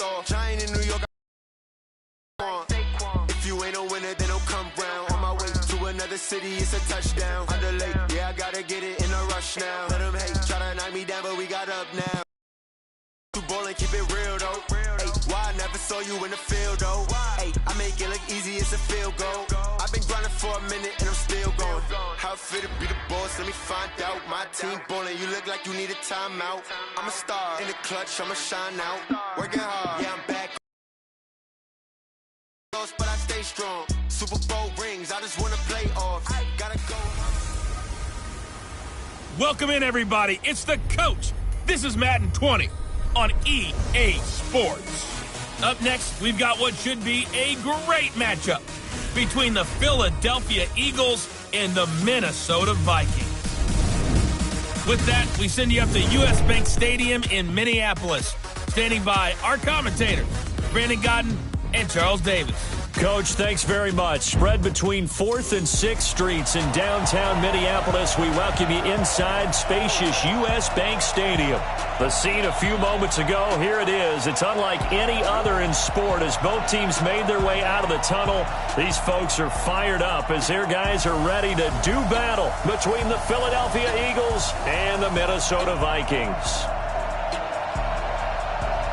off. Giant in New York. If you ain't a winner, then don't come round. On my way to another city, it's a touchdown. Under late, yeah, I gotta get it in a rush now. Let them hate, try to knock me down, but we got up now. To ball and keep it real though. Ay, why I never saw you in the field though. Ay, I make it look easy, it's a field goal. I've been grinding for a minute and I'm still going. How it feel to be the boss, let me find out. My team ballin', you look like you need a timeout. I'm a star in the clutch, I'ma shine out. Working hard, yeah, I'm back. But I stay strong. Super Bowl rings, I just wanna play off. Gotta go. Welcome in, everybody. It's the coach. This is Madden 20 on EA Sports. Up next, we've got what should be a great matchup between the Philadelphia Eagles and the Minnesota Vikings. With that, we send you up to US Bank Stadium in Minneapolis. Standing by our commentators, Brandon Godden and Charles Davis. Coach, thanks very much. Spread between 4th and 6th Streets in downtown Minneapolis. We welcome you inside spacious US Bank Stadium. The scene a few moments ago, here it is. It's unlike any other in sport as both teams made their way out of the tunnel. These folks are fired up as their guys are ready to do battle between the Philadelphia Eagles and the Minnesota Vikings.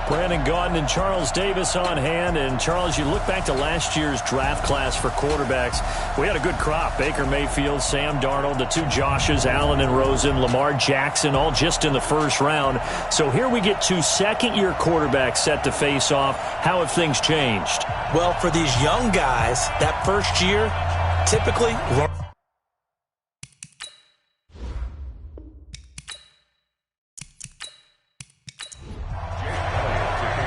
Brandon Gaudin and Charles Davis on hand. And, Charles, you look back to last year's draft class for quarterbacks. We had a good crop. Baker Mayfield, Sam Darnold, the two Joshes, Allen and Rosen, Lamar Jackson, all just in the first round. So here we get two second-year quarterbacks set to face off. How have things changed? Well, for these young guys, that first year, typically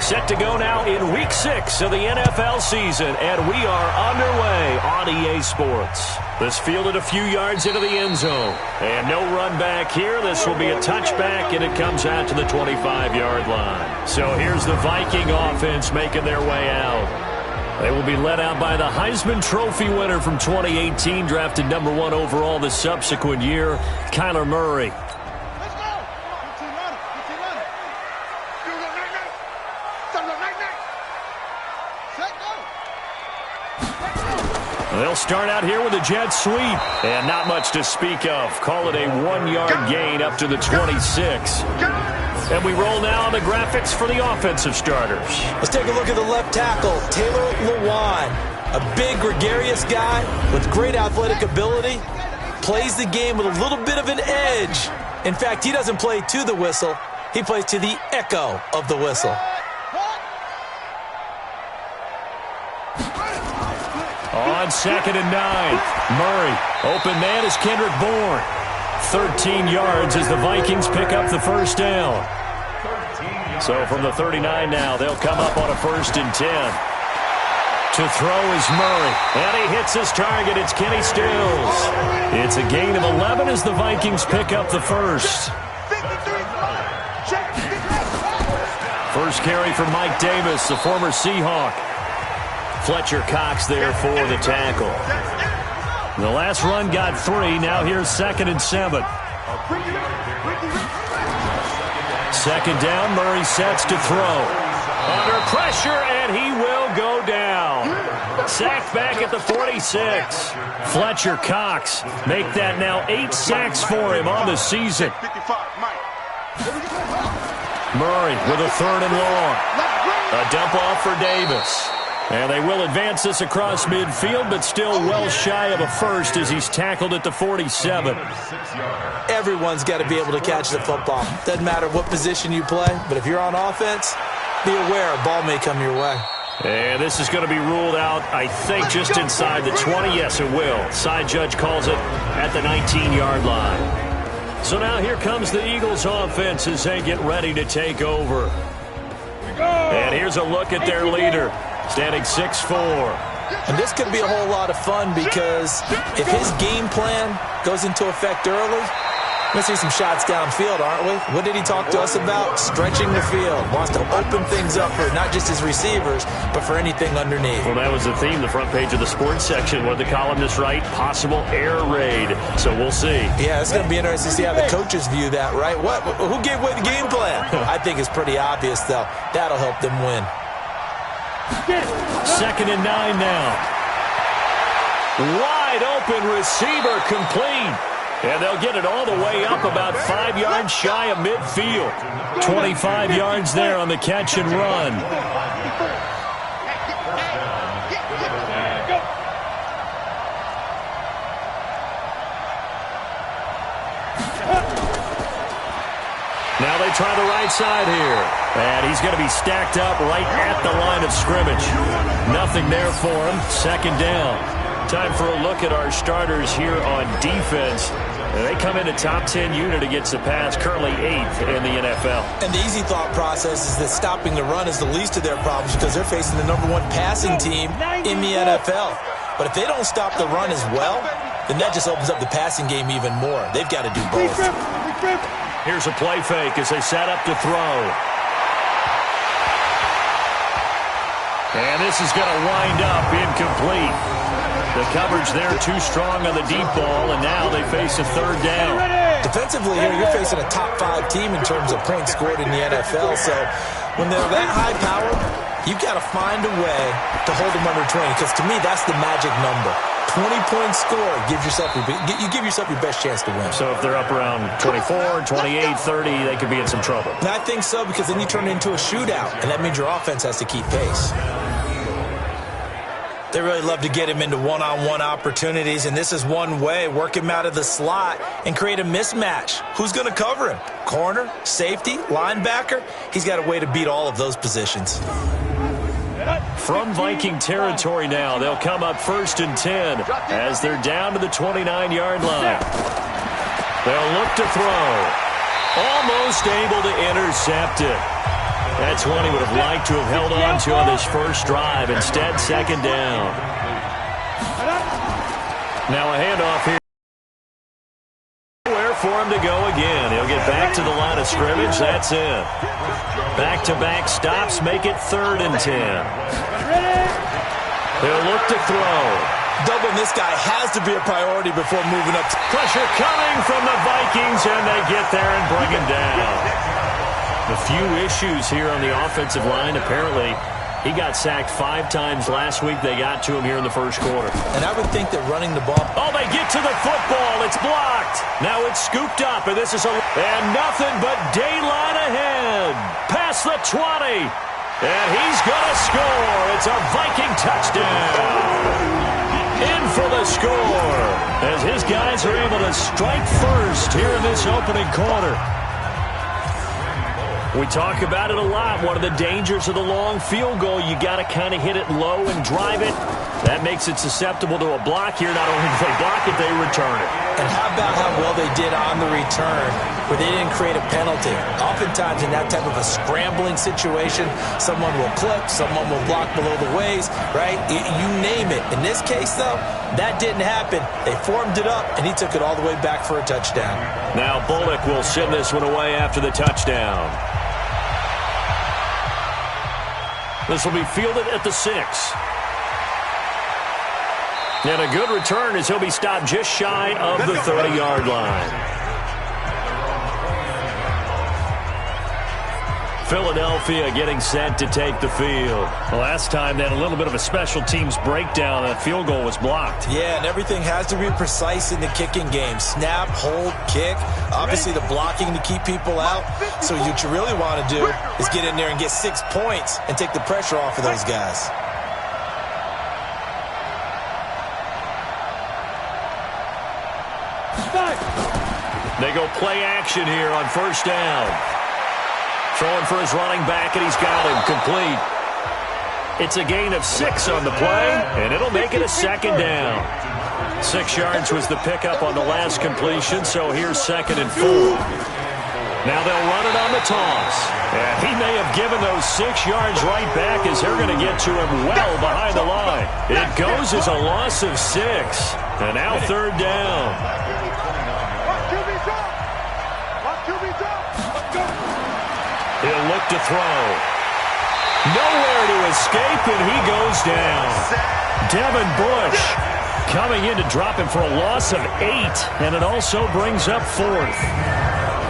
set to go now in Week 6 of the NFL season, and we are underway on EA Sports. This fielded a few yards into the end zone, and no run back here. This will be a touchback, and it comes out to the 25-yard line. So here's the Viking offense making their way out. They will be led out by the Heisman Trophy winner from 2018, drafted number 1 overall the subsequent year, Kyler Murray. They'll start out here with a jet sweep, and not much to speak of. Call it a 1-yard gain up to the 26. And we roll now on the graphics for the offensive starters. Let's take a look at the left tackle, Taylor Lewan. A big, gregarious guy with great athletic ability. Plays the game with a little bit of an edge. In fact, he doesn't play to the whistle. He plays to the echo of the whistle. On 2nd and 9, Murray. Open man is Kendrick Bourne. 13 yards as the Vikings pick up the first down. So from the 39 now, they'll come up on a 1st and 10. To throw is Murray. And he hits his target. It's Kenny Stills. It's a gain of 11 as the Vikings pick up the first. First carry for Mike Davis, the former Seahawk. Fletcher Cox there for the tackle. The last run got 3. Now here's 2nd and 7. 2nd down. Murray sets to throw. Under pressure, and he will go down. Sacked back at the 46. Fletcher Cox make that now 8 sacks for him on the season. Murray with a 3rd and long. A dump off for Davis. And they will advance this across midfield, but still well shy of a first as he's tackled at the 47. Everyone's got to be able to catch the football. Doesn't matter what position you play, but if you're on offense, be aware a ball may come your way. And this is going to be ruled out, I think, just inside the 20. Yes, it will. Side judge calls it at the 19-yard line. So now here comes the Eagles offense as they get ready to take over. And here's a look at their leader. Standing 6'4". And this could be a whole lot of fun because if his game plan goes into effect early, we're going to see some shots downfield, aren't we? What did he talk to us about? Stretching the field. Wants to open things up for not just his receivers, but for anything underneath. Well, that was the theme, the front page of the sports section. What did the columnist write? Possible air raid. So we'll see. Yeah, it's going to be interesting to see how the coaches view that, right? Who gave away the game plan? I think it's pretty obvious, though. That'll help them win. 2nd and 9 now. Wide open receiver complete. And they'll get it all the way up about 5 yards shy of midfield. 25 yards there on the catch and run. Now they try the right side here. And he's going to be stacked up right at the line of scrimmage. Nothing there for him. 2nd down. Time for a look at our starters here on defense. They come in a top 10 unit against the pass, currently 8th in the NFL. And the easy thought process is that stopping the run is the least of their problems because they're facing the #1 passing team in the NFL. But if they don't stop the run as well, then that just opens up the passing game even more. They've got to do both. Here's a play fake as they set up to throw. And this is going to wind up incomplete. The coverage there too strong on the deep ball, and now they face a 3rd down. Defensively here, you're facing a top 5 team in terms of points scored in the NFL, so when they're that high powered, you've got to find a way to hold them under 20, because to me, that's the magic number. 20-point score, you give yourself your best chance to win. So if they're up around 24, 28, 30, they could be in some trouble. And I think so, because then you turn it into a shootout, and that means your offense has to keep pace. They really love to get him into one-on-one opportunities, and this is one way. Work him out of the slot and create a mismatch. Who's going to cover him? Corner, safety, linebacker? He's got a way to beat all of those positions. From Viking territory now, they'll come up 1st and 10 as they're down to the 29-yard line. They'll look to throw. Almost able to intercept it. That's one he would have liked to have held on to on his first drive. Instead, 2nd down. Now a handoff here. Nowhere for him to go again. He'll get back to the line of scrimmage. That's it. Back-to-back stops make it 3rd and 10. He'll look to throw. Doubling this guy has to be a priority before moving up. Pressure coming from the Vikings, and they get there and bring him down. A few issues here on the offensive line. Apparently, he got sacked 5 times last week. They got to him here in the first quarter. And I would think that running the ball... Oh, they get to the football. It's blocked. Now it's scooped up, and this is and nothing but daylight ahead. Past the 20. And he's going to score. It's a Viking touchdown. In for the score. As his guys are able to strike first here in this opening quarter. We talk about it a lot. One of the dangers of the long field goal, you got to kind of hit it low and drive it. That makes it susceptible to a block here. Not only do they block it, they return it. And how about how well they did on the return where they didn't create a penalty? Oftentimes in that type of a scrambling situation, someone will clip, someone will block below the waist, right? You name it. In this case, though, that didn't happen. They formed it up, and he took it all the way back for a touchdown. Now Bullock will send this one away after the touchdown. This will be fielded at the 6. And a good return as he'll be stopped just shy of the 30-yard line. Philadelphia getting set to take the field. Last time they had a little bit of a special teams breakdown. That field goal was blocked. Yeah, and everything has to be precise in the kicking game. Snap, hold, kick. Obviously the blocking to keep people out. So what you really want to do is get in there and get 6 points and take the pressure off of those guys. They go play action here on 1st down. Throwing for his running back, and he's got him complete. It's a gain of 6 on the play, and it'll make it a 2nd down. 6 yards was the pickup on the last completion, so here's 2nd and 4. Now they'll run it on the toss. And he may have given those 6 yards right back as they're going to get to him well behind the line. It goes as a loss of 6. And now 3rd down. He'll look to throw. Nowhere to escape, and he goes down. Devin Bush coming in to drop him for a loss of 8, and it also brings up 4th.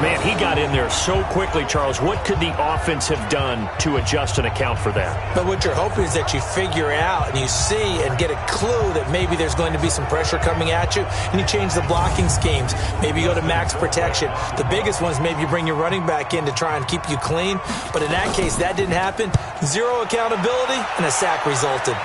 Man, he got in there so quickly, Charles. What could the offense have done to adjust and account for that? But what you're hoping is that you figure out and you see and get a clue that maybe there's going to be some pressure coming at you, and you change the blocking schemes. Maybe you go to max protection. The biggest one is maybe you bring your running back in to try and keep you clean. But in that case, that didn't happen. Zero accountability, and a sack resulted.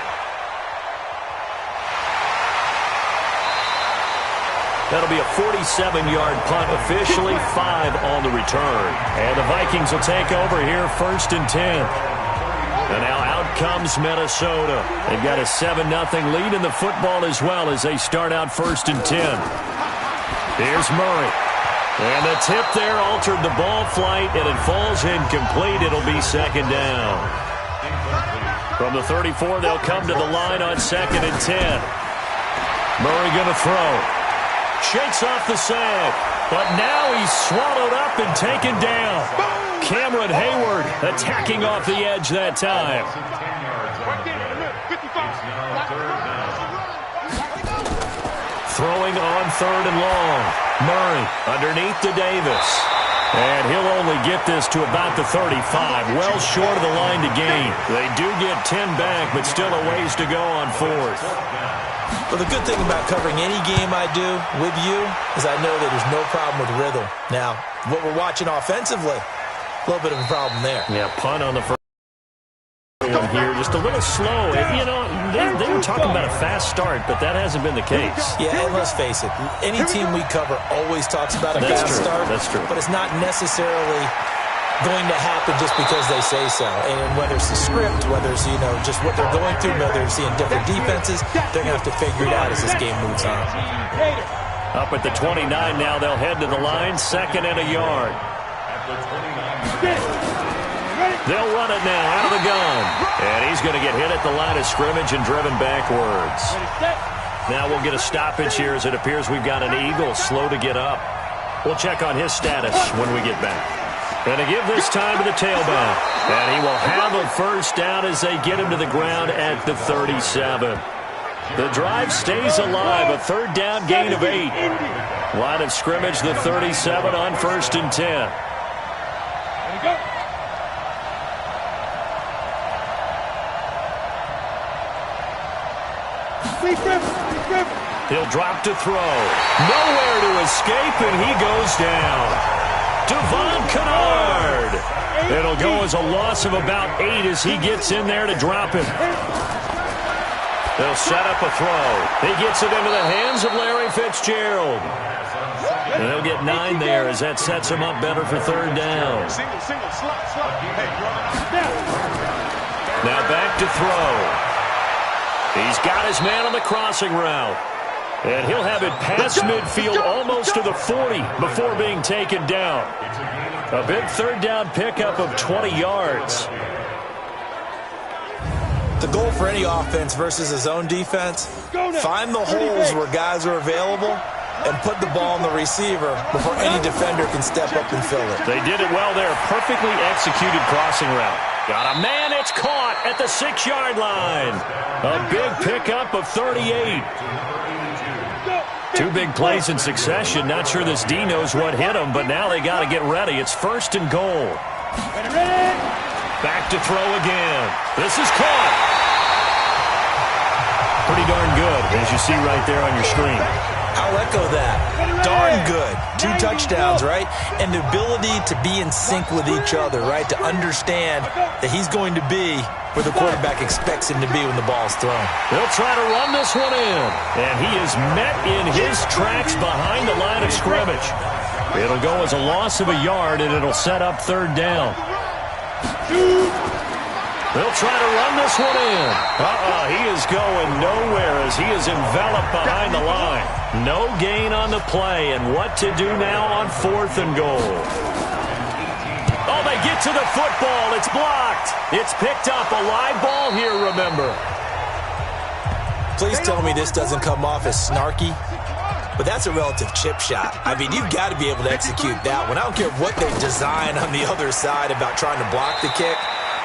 That'll be a 47-yard punt, officially 5 on the return. And the Vikings will take over here, 1st and 10. And now out comes Minnesota. They've got a 7-0 lead in the football as well as they start out 1st and 10. Here's Murray. And the tip there altered the ball flight, and it falls incomplete. It'll be 2nd down. From the 34, they'll come to the line on 2nd and 10. Murray going to throw. Shakes off the sag, but now he's swallowed up and taken down. Cameron Hayward attacking off the edge that time. Throwing on 3rd and long. Murray underneath to Davis. And he'll only get this to about the 35, well short of the line to gain. They do get 10 back, but still a ways to go on 4th. Well, the good thing about covering any game I do with you is I know that there's no problem with rhythm. Now, what we're watching offensively, a little bit of a problem there. Yeah, punt on the first one here, just a little slow. You know, they were talking about a fast start, but that hasn't been the case. Yeah, and let's face it, any team we cover always talks about a fast start. That's true. But it's not necessarily going to happen just because they say so. And whether it's the script, whether it's, just what they're going through, whether they're seeing different defenses, they're going to have to figure it out as this game moves on. Up at the 29 now, they'll head to the line, 2nd and a yard. They'll run it now out of the gun. And he's going to get hit at the line of scrimmage and driven backwards. Now we'll get a stoppage here as it appears we've got an Eagle slow to get up. We'll check on his status when we get back. And to give this time to the tailback. And he will have a 1st down as they get him to the ground at the 37. The drive stays alive, a 3rd down gain of 8. Line of scrimmage, the 37 on 1st and 10. He'll drop to throw. Nowhere to escape, and he goes down. Devon Kennard. It'll go as a loss of about 8 as he gets in there to drop him. They'll set up a throw. He gets it into the hands of Larry Fitzgerald. And they'll get 9 there as that sets him up better for 3rd down. Now back to throw. He's got his man on the crossing route. And he'll have it past midfield almost to the 40 before being taken down. A big 3rd down pickup of 20 yards. The goal for any offense versus a zone defense, find the holes where guys are available and put the ball on the receiver before any defender can step up and fill it. They did it well there. Perfectly executed crossing route. Got a man. It's caught at the 6-yard line. A big pickup of 38. 2 big plays in succession. Not sure this D knows what hit him, but now they got to get ready. It's 1st and goal. Back to throw again. This is caught. Pretty darn good, as you see right there on your screen. I'll echo that. Darn good. 2 touchdowns, right? And the ability to be in sync with each other, right? To understand that he's going to be where the quarterback expects him to be when the ball's thrown. They'll try to run this one in. And he is met in his tracks behind the line of scrimmage. It'll go as a loss of a yard, and it'll set up 3rd down. They'll try to run this one in. He is going nowhere as he is enveloped behind the line. No gain on the play, and what to do now on 4th and goal. Oh, they get to the football. It's blocked. It's picked up. A live ball here, remember. Please tell me this doesn't come off as snarky, but that's a relative chip shot. I mean, you've got to be able to execute that one. I don't care what they design on the other side about trying to block the kick.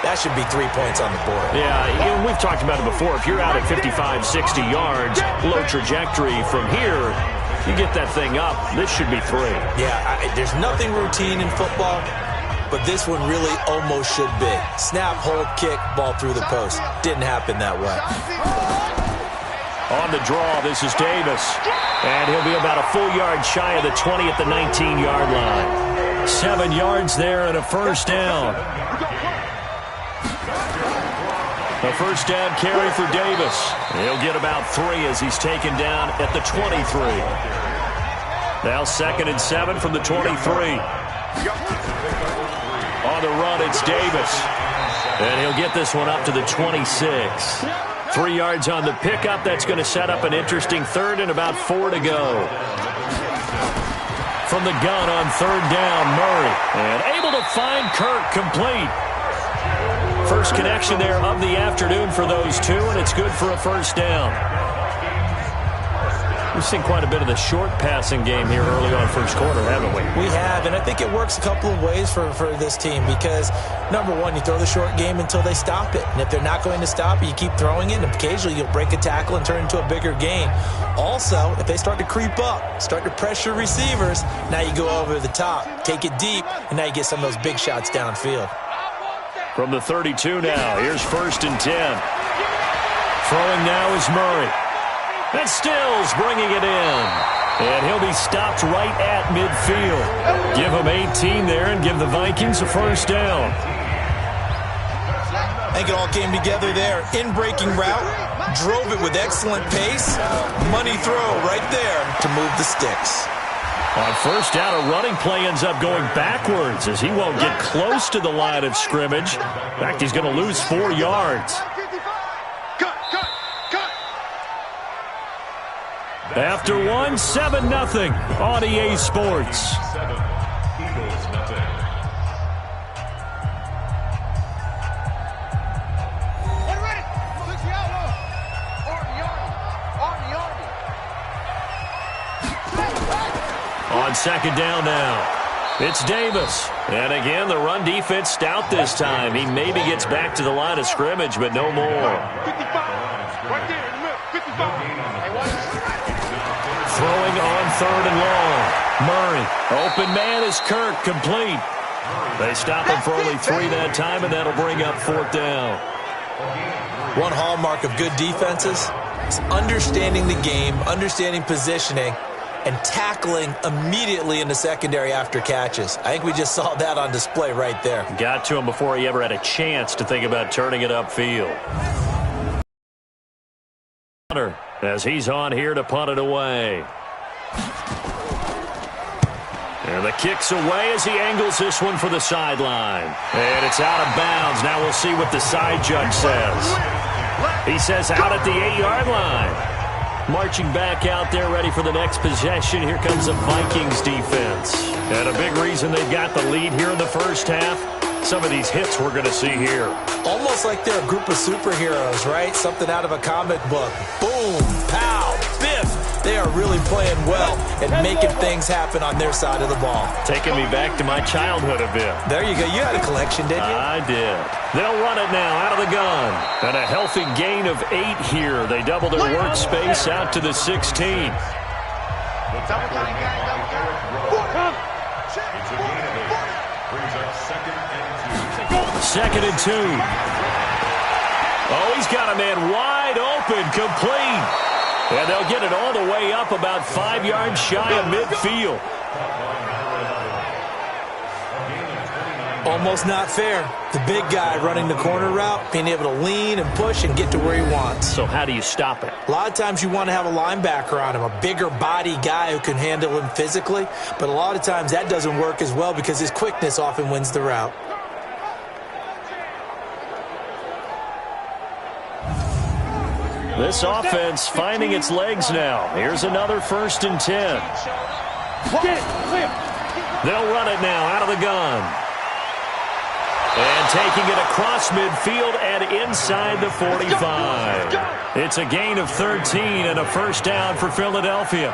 That should be 3 points on the board. Yeah, we've talked about it before. If you're out at 55, 60 yards, low trajectory from here, You get that thing up, this should be 3. Yeah, there's nothing routine in football, but this one really almost should be. Snap, hold, kick, ball through the post. Didn't happen that way. On the draw, this is Davis. And he'll be about a full yard shy of the 20 at the 19-yard line. 7 yards there and a first down. A first down carry for Davis. He'll get about 3 as he's taken down at the 23. Now 2nd and 7 from the 23. On the run, it's Davis. And he'll get this one up to the 26. 3 yards on the pickup. That's going to set up an interesting 3rd and about 4 to go. From the gun on 3rd down, Murray. And able to find Kirk complete. First connection there of the afternoon for those two, and it's good for a first down. We've seen quite a bit of the short passing game here early on first quarter, haven't we? We have, and I think it works a couple of ways for this team because, number one, you throw the short game until they stop it. And if they're not going to stop it, you keep throwing it, and occasionally you'll break a tackle and turn it into a bigger gain. Also, if they start to creep up, start to pressure receivers, now you go over the top, take it deep, and now you get some of those big shots downfield. From the 32 now, here's 1st and 10. Throwing now is Murray. And Stills bringing it in. And he'll be stopped right at midfield. Give him 18 there and give the Vikings a first down. I think it all came together there. In-breaking route, drove it with excellent pace. Money throw right there to move the sticks. On first down, a running play ends up going backwards as he won't get close to the line of scrimmage. In fact, he's going to lose 4 yards. After 1, 7-0 on EA Sports. On 2nd down now, it's Davis. And again, the run defense stout this time. He maybe gets back to the line of scrimmage, but no more. Throwing on 3rd and long. Murray, open man is Kirk, complete. They stop him for only 3 that time, and that'll bring up 4th down. One hallmark of good defenses is understanding the game, understanding positioning, and tackling immediately in the secondary after catches. I think we just saw that on display right there. Got to him before he ever had a chance to think about turning it upfield. As he's on here to punt it away. And the kick's away as he angles this one for the sideline. And it's out of bounds. Now we'll see what the side judge says. He says out at the 8-yard line. Marching back out there, ready for the next possession. Here comes the Vikings defense. And a big reason they've got the lead here in the first half. Some of these hits we're going to see here. Almost like they're a group of superheroes, right? Something out of a comic book. Boom, pow, biff. They are really playing well and making things happen on their side of the ball. Taking me back to my childhood a bit. There you go. You had a collection, didn't you? I did. They'll run it now out of the gun. And a healthy gain of 8 here. They double their workspace out to the 16. 2nd and 2. Oh, he's got a man wide open, complete. And they'll get it all the way up about 5 yards shy of midfield. Almost not fair. The big guy running the corner route, being able to lean and push and get to where he wants. So how do you stop it? A lot of times you want to have a linebacker on him, a bigger body guy who can handle him physically. But a lot of times that doesn't work as well because his quickness often wins the route. This offense finding its legs now. Here's another 1st and 10. They'll run it now out of the gun. And taking it across midfield and inside the 45. It's a gain of 13 and a first down for Philadelphia.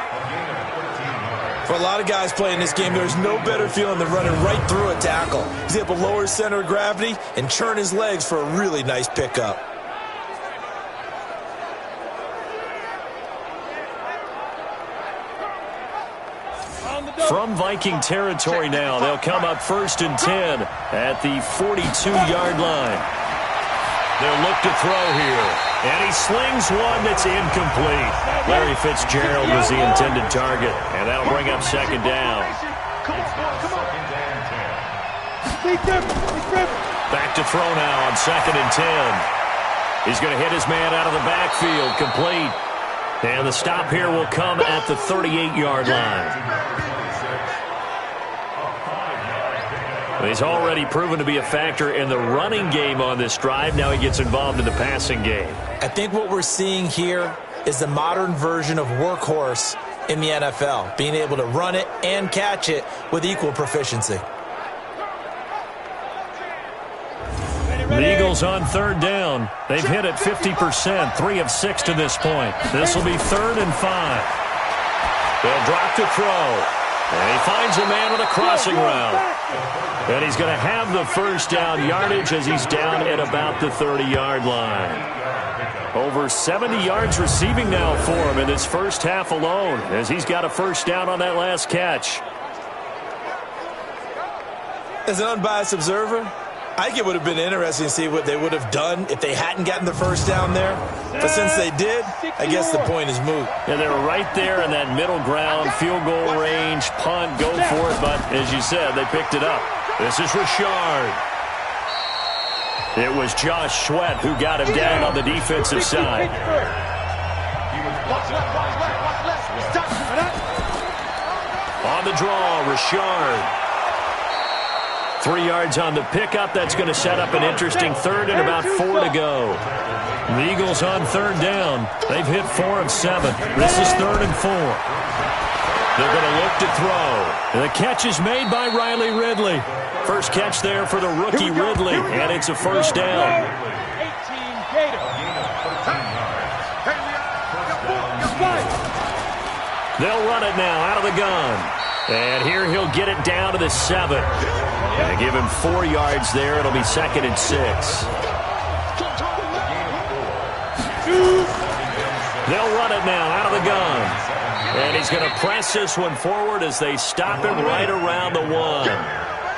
For a lot of guys playing this game, there's no better feeling than running right through a tackle. He's able to lower his center of gravity and churn his legs for a really nice pickup. From Viking territory now, they'll come up 1st and 10 at the 42-yard line. They'll look to throw here. And he slings one that's incomplete. Larry Fitzgerald was the intended target, and that'll bring up 2nd down. Back to throw now on 2nd and 10. He's going to hit his man out of the backfield, complete. And the stop here will come at the 38-yard line. He's already proven to be a factor in the running game on this drive. Now he gets involved in the passing game. I think what we're seeing here is the modern version of workhorse in the NFL, being able to run it and catch it with equal proficiency. The Eagles on 3rd down. They've hit it 50%, 3 of 6 to this point. This will be 3rd and 5. They'll drop to throw. And he finds a man with a crossing route. And he's going to have the 1st down yardage as he's down at about the 30-yard line. Over 70 yards receiving now for him in his first half alone, as he's got a 1st down on that last catch. As an unbiased observer, I think it would have been interesting to see what they would have done if they hadn't gotten the 1st down there. But since they did, I guess the point is moot. And they were right there in that middle ground, field goal range, punt, go for it. But as you said, they picked it up. This is Richard. It was Josh Sweat who got him down on the defensive side. On the draw, Richard. 3 yards on the pickup. That's going to set up an interesting 3rd and about 4 to go. The Eagles on 3rd down. They've hit 4 of 7. This is 3rd and 4. They're going to look to throw. The catch is made by Riley Ridley. First catch there for the rookie Ridley, and it's a 1st down. They'll run it now out of the gun. And here he'll get it down to the 7. And give him 4 yards there. It'll be 2nd and 6. They'll run it now out of the gun. And he's going to press this one forward as they stop him right around the 1.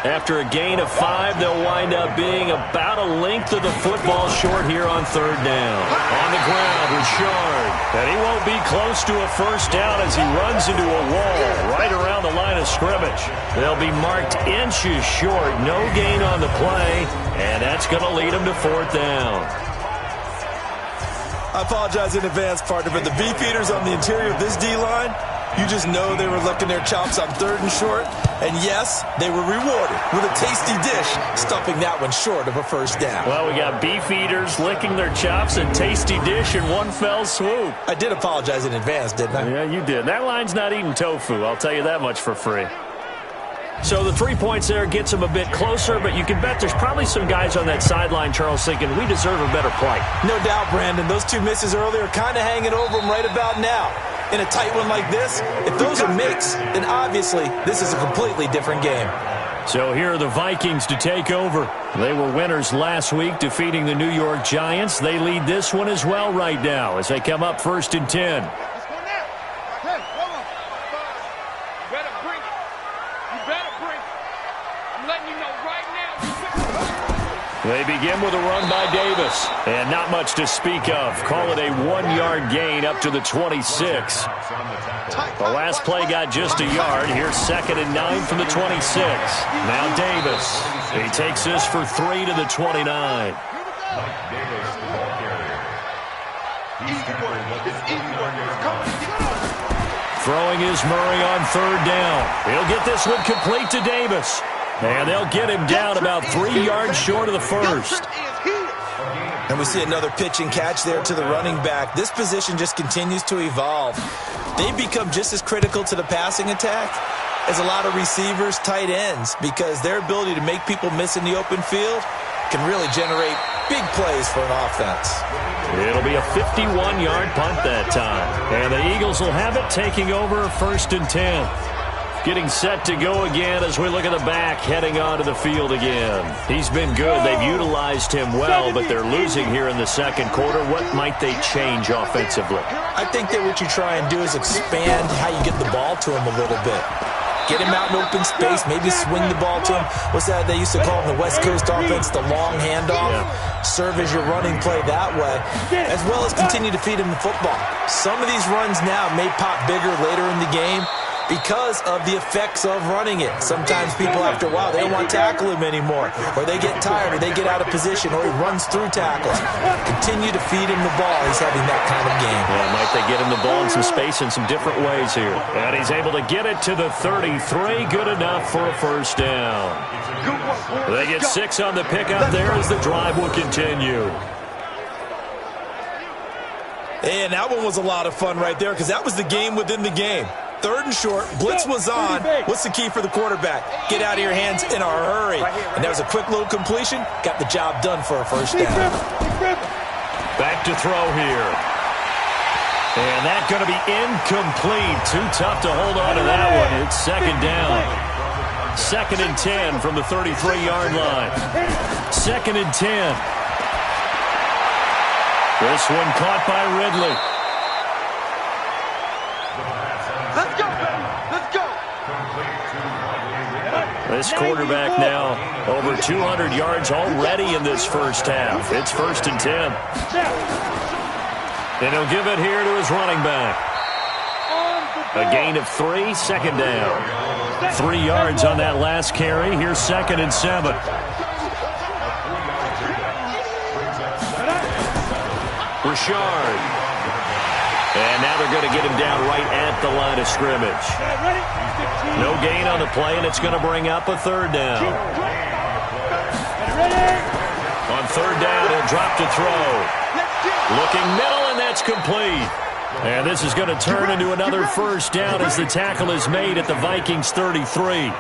After a gain of 5, they'll wind up being about a length of the football short here on 3rd down. On the ground, Richard. And he won't be close to a 1st down as he runs into a wall right around the line of scrimmage. They'll be marked inches short. No gain on the play, and that's going to lead him to 4th down. I apologize in advance, partner, but the beefeaters on the interior of this D-line, you just know they were licking their chops on 3rd and short. And yes, they were rewarded with a tasty dish, stuffing that one short of a 1st down. Well, we got beef eaters licking their chops and tasty dish in one fell swoop. I did apologize in advance, didn't I? Yeah, you did. That line's not eating tofu. I'll tell you that much for free. So the 3 points there gets them a bit closer, but you can bet there's probably some guys on that sideline, Charles, thinking we deserve a better play. No doubt, Brandon. Those 2 misses earlier kind of hanging over them right about now. In a tight one like this, if those are makes, then obviously this is a completely different game. So here are the Vikings to take over. They were winners last week, defeating the New York Giants. They lead this one as well right now as they come up 1st and 10. They begin with a run by Davis, and not much to speak of. Call it a 1-yard gain up to the 26. The last play got just a yard. Here's 2nd and 9 from the 26. Now Davis. He takes this for 3 to the 29. Throwing is Murray on 3rd down. He'll get this one complete to Davis. And they'll get him down about 3 yards short of the 1st. And we see another pitch and catch there to the running back. This position just continues to evolve. They become just as critical to the passing attack as a lot of receivers, tight ends, because their ability to make people miss in the open field can really generate big plays for an offense. It'll be a 51-yard punt that time. And the Eagles will have it, taking over 1st and 10. Getting set to go again as we look at the back, heading onto the field again. He's been good. They've utilized him well, but they're losing here in the 2nd quarter. What might they change offensively? I think that what you try and do is expand how you get the ball to him a little bit. Get him out in open space, maybe swing the ball to him. What's that they used to call in the West Coast offense, the long handoff? Serve as your running play that way, as well as continue to feed him the football. Some of these runs now may pop bigger later in the game because of the effects of running it. Sometimes people, after a while, they don't want to tackle him anymore, or they get tired, or they get out of position, or he runs through tackles. Continue to feed him the ball. He's having that kind of game. Yeah, might they get him the ball in some space in some different ways here. And he's able to get it to the 33. Good enough for a first down. They get 6 on the pickup there as the drive will continue. And that one was a lot of fun right there because that was the game within the game. 3rd and short, blitz was on. What's the key for the quarterback? Get out of your hands in a hurry. And that was a quick little completion. Got the job done for a first down. Back to throw here. And that's going to be incomplete. Too tough to hold on to that one. It's 2nd down. 2nd and 10 from the 33-yard line. 2nd and 10. This one caught by Ridley. Let's go, baby. Let's go. This quarterback now over 200 yards already in this first half. It's 1st and 10. And he'll give it here to his running back. A gain of 3, 2nd down. 3 yards on that last carry. Here's 2nd and 7. Richard. And now they're going to get him down right at the line of scrimmage. No gain on the play, and it's going to bring up a 3rd down. On 3rd down, he'll drop to throw. Looking middle, and that's complete. And this is going to turn into another first down as the tackle is made at the Vikings 33.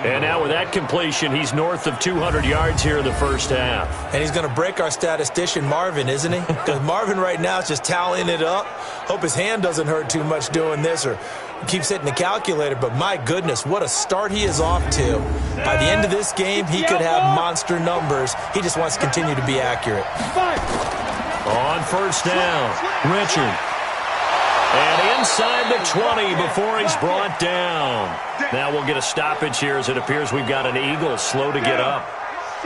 And now with that completion, he's north of 200 yards here in the first half. And he's going to break our statistician, Marvin, isn't he? Because Marvin right now is just tallying it up. Hope his hand doesn't hurt too much doing this or keeps hitting the calculator. But my goodness, what a start he is off to. By the end of this game, he could have monster numbers. He just wants to continue to be accurate. On first down, Richard. And inside the 20 before he's brought down. Now we'll get a stoppage here as it appears we've got an Eagle slow to get up.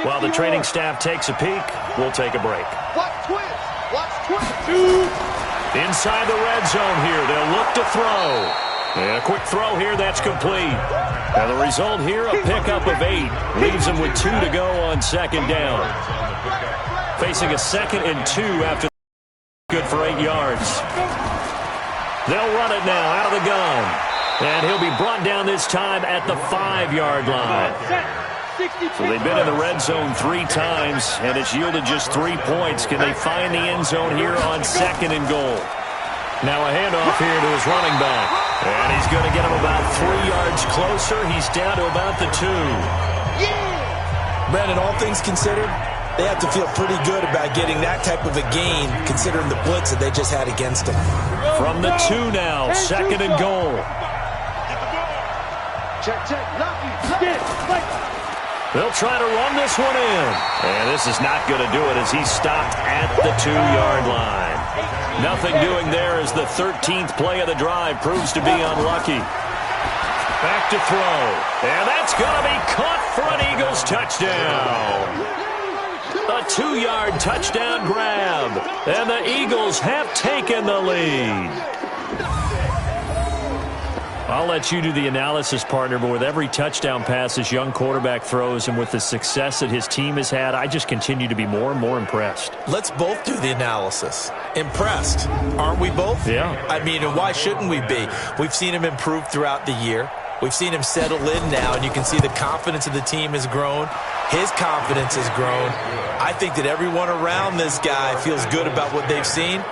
While the training staff takes a peek, we'll take a break. Watch twins. Watch twins. Inside the red zone here, they'll look to throw. And a quick throw here, that's complete. And the result here, a pickup of 8. Leaves them with 2 to go on 2nd down. Facing a 2nd and 2 after good for 8 yards. They'll run it now out of the gun. And he'll be brought down this time at the 5-yard line. So they've been in the red zone 3 times, and it's yielded just 3 points. Can they find the end zone here on 2nd and goal? Now a handoff here to his running back. And he's going to get him about 3 yards closer. He's down to about the 2. Brandon, all things considered, they have to feel pretty good about getting that type of a gain, considering the blitz that they just had against them. From the 2 now, 2nd and goal. Check, check. They'll try to run this one in. And this is not going to do it as he's stopped at the 2-yard line. Nothing doing there as the 13th play of the drive proves to be unlucky. Back to throw. And that's going to be caught for an Eagles touchdown. A 2-yard touchdown grab. And the Eagles have taken the lead. I'll let you do the analysis, partner, but with every touchdown pass this young quarterback throws and with the success that his team has had, I just continue to be more and more impressed. Let's both do the analysis. Impressed, aren't we both? Yeah. I mean, and why shouldn't we be? We've seen him improve throughout the year. We've seen him settle in now, and you can see the confidence of the team has grown. His confidence has grown. I think that everyone around this guy feels good about what they've seen,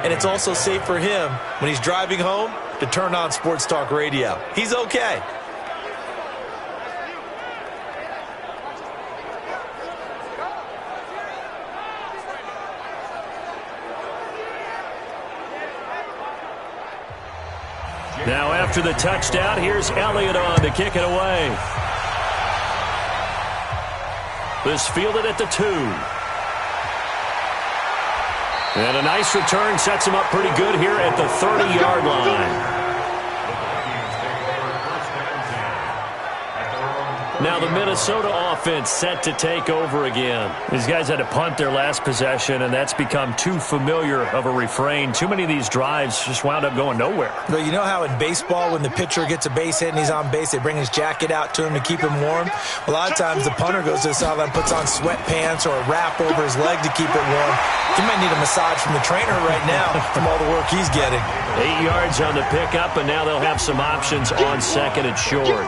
and it's also safe for him when he's driving home to turn on Sports Talk Radio. He's okay. Now after the touchdown, here's Elliott on to kick it away. This fielded at the 2. And a nice return sets him up pretty good here at the 30-yard line. Now the Minnesota offense set to take over again. These guys had to punt their last possession, and that's become too familiar of a refrain. Too many of these drives just wound up going nowhere. Well, you know how in baseball when the pitcher gets a base hit and he's on base, they bring his jacket out to him to keep him warm? A lot of times the punter goes to the sideline, puts on sweatpants or a wrap over his leg to keep it warm. He might need a massage from the trainer right now from all the work he's getting. 8 yards on the pickup, and now they'll have some options on second and short.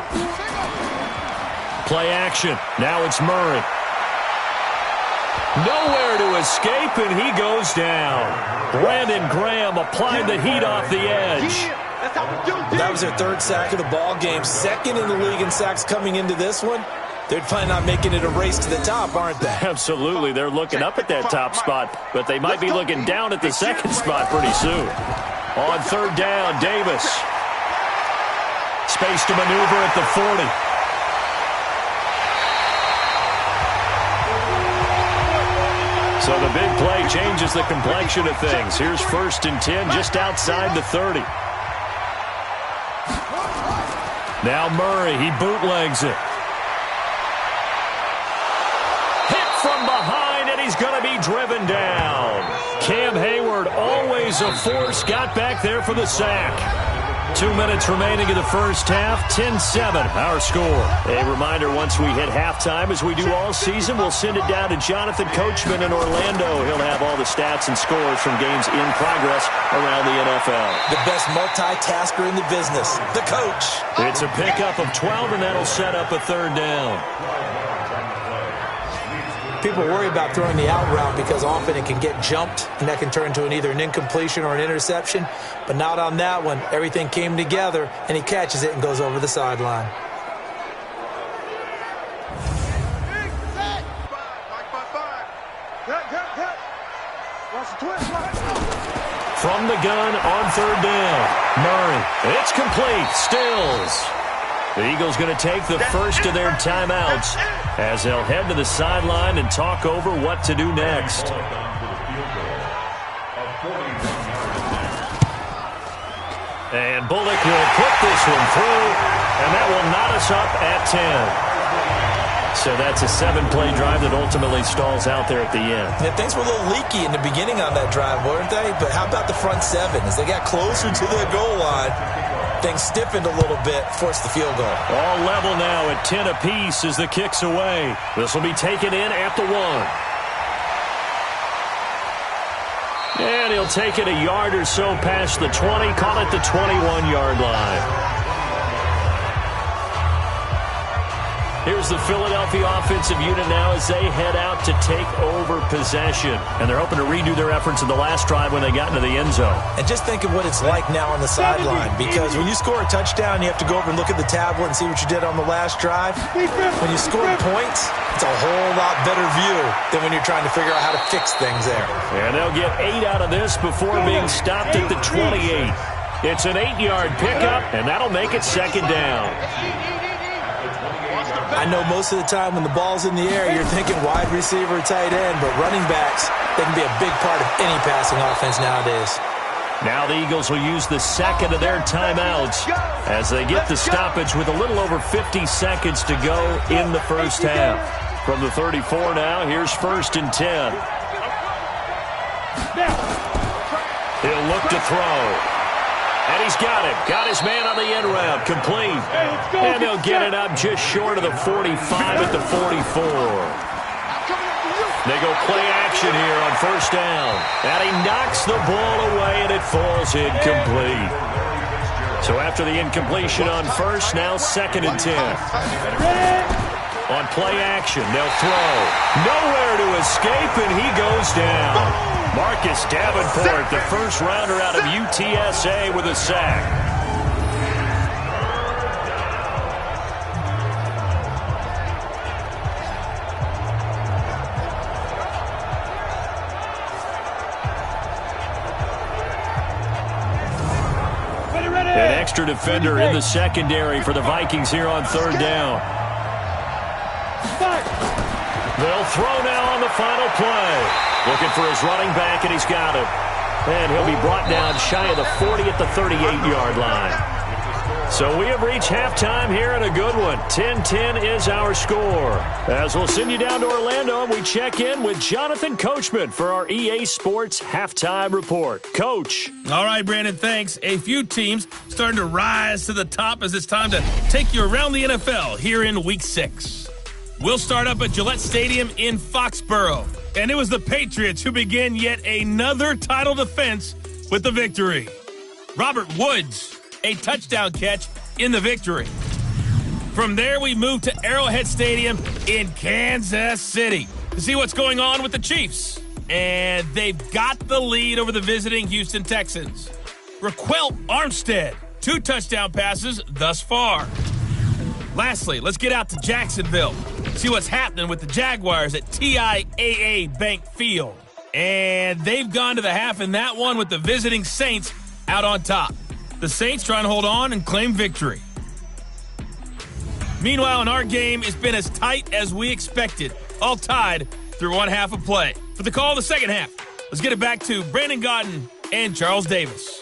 Play action. Now it's Murray. Nowhere to escape, and he goes down. Brandon Graham applied the heat off the edge. That was their third sack of the ball game. Second in the league in sacks coming into this one. They're planning on making it a race to the top, aren't they? Absolutely. They're looking up at that top spot, but they might be looking down at the second spot pretty soon. On third down, Davis. Space to maneuver at the 40. So the big play changes the complexion of things. Here's 1st and 10 just outside the 30. Now Murray, he bootlegs it. Hit from behind, and he's going to be driven down. Cam Hayward, always a force, got back there for the sack. 2 minutes remaining in the first half, 10-7, our score. A reminder, once we hit halftime, as we do all season, we'll send it down to Jonathan Coachman in Orlando. He'll have all the stats and scores from games in progress around the NFL. The best multitasker in the business, the coach. It's a pickup of 12, and that'll set up a third down. People worry about throwing the out route because often it can get jumped, and that can turn into either an incompletion or an interception. But not on that one. Everything came together, and he catches it and goes over the sideline. From the gun on third down, Murray. It's complete. Stills. The Eagles going to take the first of their timeouts as they'll head to the sideline and talk over what to do next. And Bullock will put this one through, and that will knot us up at 10. So that's a 7-play drive that ultimately stalls out there at the end. Yeah, things were a little leaky in the beginning on that drive, weren't they? But how about the front seven? As they got closer to their goal line, things stiffened a little bit, forced the field goal. All level now at 10 apiece as the kick's away. This will be taken in at the 1. And he'll take it a yard or so past the 20, call it the 21-yard line. Here's the Philadelphia offensive unit now as they head out to take over possession. And they're hoping to redo their efforts in the last drive when they got into the end zone. And just think of what it's like now on the sideline, because when you score a touchdown, you have to go over and look at the tablet and see what you did on the last drive. When you score points, it's a whole lot better view than when you're trying to figure out how to fix things there. And they'll get 8 out of this before being stopped at the 28. It's an 8-yard pickup, and that'll make it second down. I know most of the time when the ball's in the air, you're thinking wide receiver, tight end, but running backs, they can be a big part of any passing offense nowadays. Now the Eagles will use the second of their timeouts as they get the stoppage with a little over 50 seconds to go in the first half. From the 34 now, here's 1st and 10. He'll look to throw. And he's got it. Got his man on the end route. Complete. And they'll get it up just short of the 45 at the 44. They go play action here on first down. And he knocks the ball away, and it falls incomplete. So after the incompletion on first, now 2nd and 10. On play action, they'll throw. Nowhere to escape, and he goes down. Marcus Davenport, the first rounder out of UTSA with a sack. An extra defender in the secondary for the Vikings here on third down. They'll throw now on the final play. Looking for his running back, and he's got it. And he'll be brought down shy of the 40 at the 38-yard line. So we have reached halftime here and a good one. 10-10 is our score. As we'll send you down to Orlando and we check in with Jonathan Coachman for our EA Sports Halftime Report. Coach. All right, Brandon, thanks. A few teams starting to rise to the top as it's time to take you around the NFL here in Week 6. We'll start up at Gillette Stadium in Foxborough. And it was the Patriots who began yet another title defense with the victory. Robert Woods, a touchdown catch in the victory. From there, we move to Arrowhead Stadium in Kansas City to see what's going on with the Chiefs. And they've got the lead over the visiting Houston Texans. Raquel Armstead, 2 touchdown passes thus far. Lastly, let's get out to Jacksonville, see what's happening with the Jaguars at TIAA Bank Field. And they've gone to the half in that one with the visiting Saints out on top. The Saints trying to hold on and claim victory. Meanwhile, in our game, it's been as tight as we expected, all tied through one half of play. For the call of the second half, let's get it back to Brandon Gaudin and Charles Davis.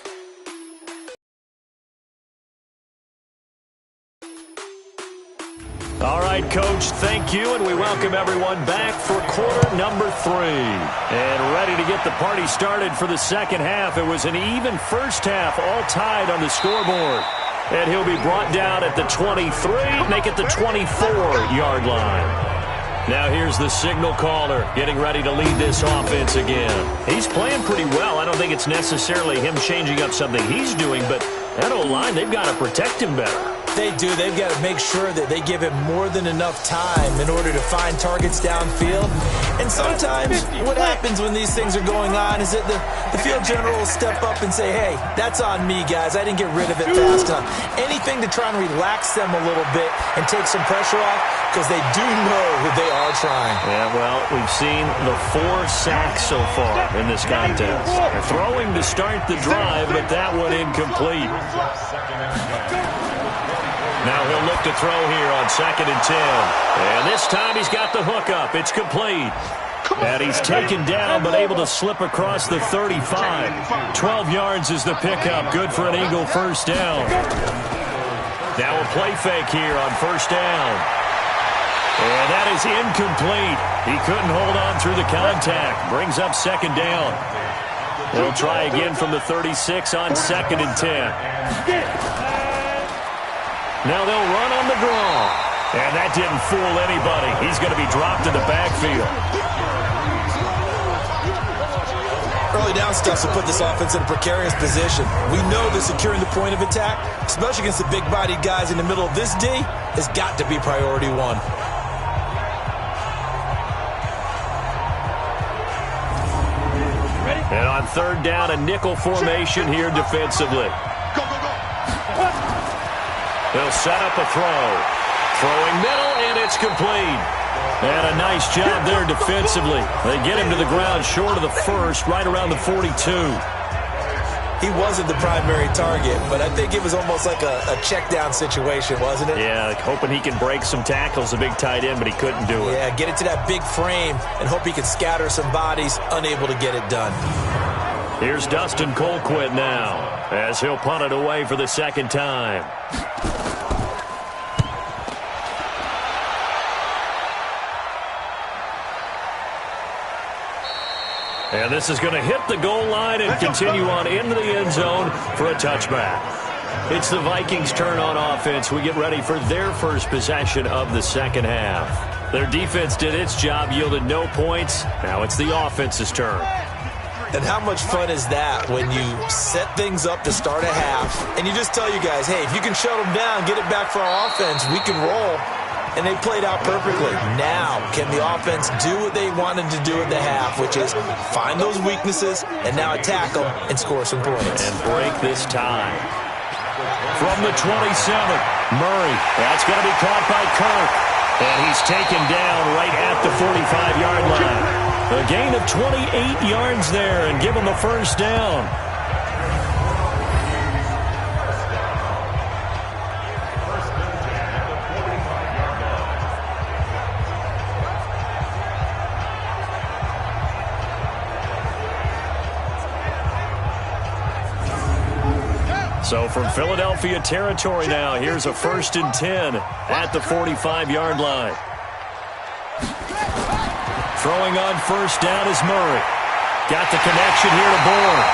All right, Coach, thank you, and we welcome everyone back for quarter number 3. And ready to get the party started for the second half. It was an even first half, all tied on the scoreboard. And he'll be brought down at the 23, make it the 24-yard line. Now here's the signal caller getting ready to lead this offense again. He's playing pretty well. I don't think it's necessarily him changing up something he's doing, but that O-line, they've got to protect him better. They do. They've got to make sure that they give him more than enough time in order to find targets downfield. And sometimes what happens when these things are going on is that the field general will step up and say, hey, that's on me, guys. I didn't get rid of it fast enough. Anything to try and relax them a little bit and take some pressure off because they do know that they are trying. Yeah, well, we've seen the 4 sacks so far in this contest. They're throwing to start the drive, but that one incomplete. Now he'll look to throw here on 2nd and 10. And this time he's got the hook up. It's complete. And he's taken down but able to slip across the 35. 12 yards is the pickup. Good for an Eagle first down. Now a play fake here on first down. And that is incomplete. He couldn't hold on through the contact. Brings up 2nd down. He'll try again from the 36 on 2nd and 10. Now they'll run on the draw. And that didn't fool anybody. He's going to be dropped in the backfield. Early down stuff to put this offense in a precarious position. We know that securing the point of attack, especially against the big-bodied guys in the middle of this D, has got to be priority 1. And on 3rd down, a nickel formation here defensively. He'll set up a throw. Throwing middle, and it's complete. And a nice job there defensively. They get him to the ground short of the first, right around the 42. He wasn't the primary target, but I think it was almost like a check down situation, wasn't it? Yeah, hoping he can break some tackles, a big tight end, but he couldn't do it. Yeah, get it to that big frame and hope he can scatter some bodies, unable to get it done. Here's Dustin Colquitt now, as he'll punt it away for the 2nd time. And this is going to hit the goal line and continue on into the end zone for a touchback. It's the Vikings' turn on offense. We get ready for their first possession of the second half. Their defense did its job, yielded no points. Now it's the offense's turn. And how much fun is that when you set things up to start a half and you just tell you guys, hey, if you can shut them down, get it back for our offense, we can roll. And they played out perfectly. Now, can the offense do what they wanted to do at the half, which is find those weaknesses and now attack them and score some points. And break this tie. From the 27, Murray. That's going to be caught by Kirk. And he's taken down right at the 45-yard line. A gain of 28 yards there and give him a first down. So from Philadelphia territory now, here's a 1st and 10 at the 45-yard line. Throwing on 1st down is Murray. Got the connection here to Bourne.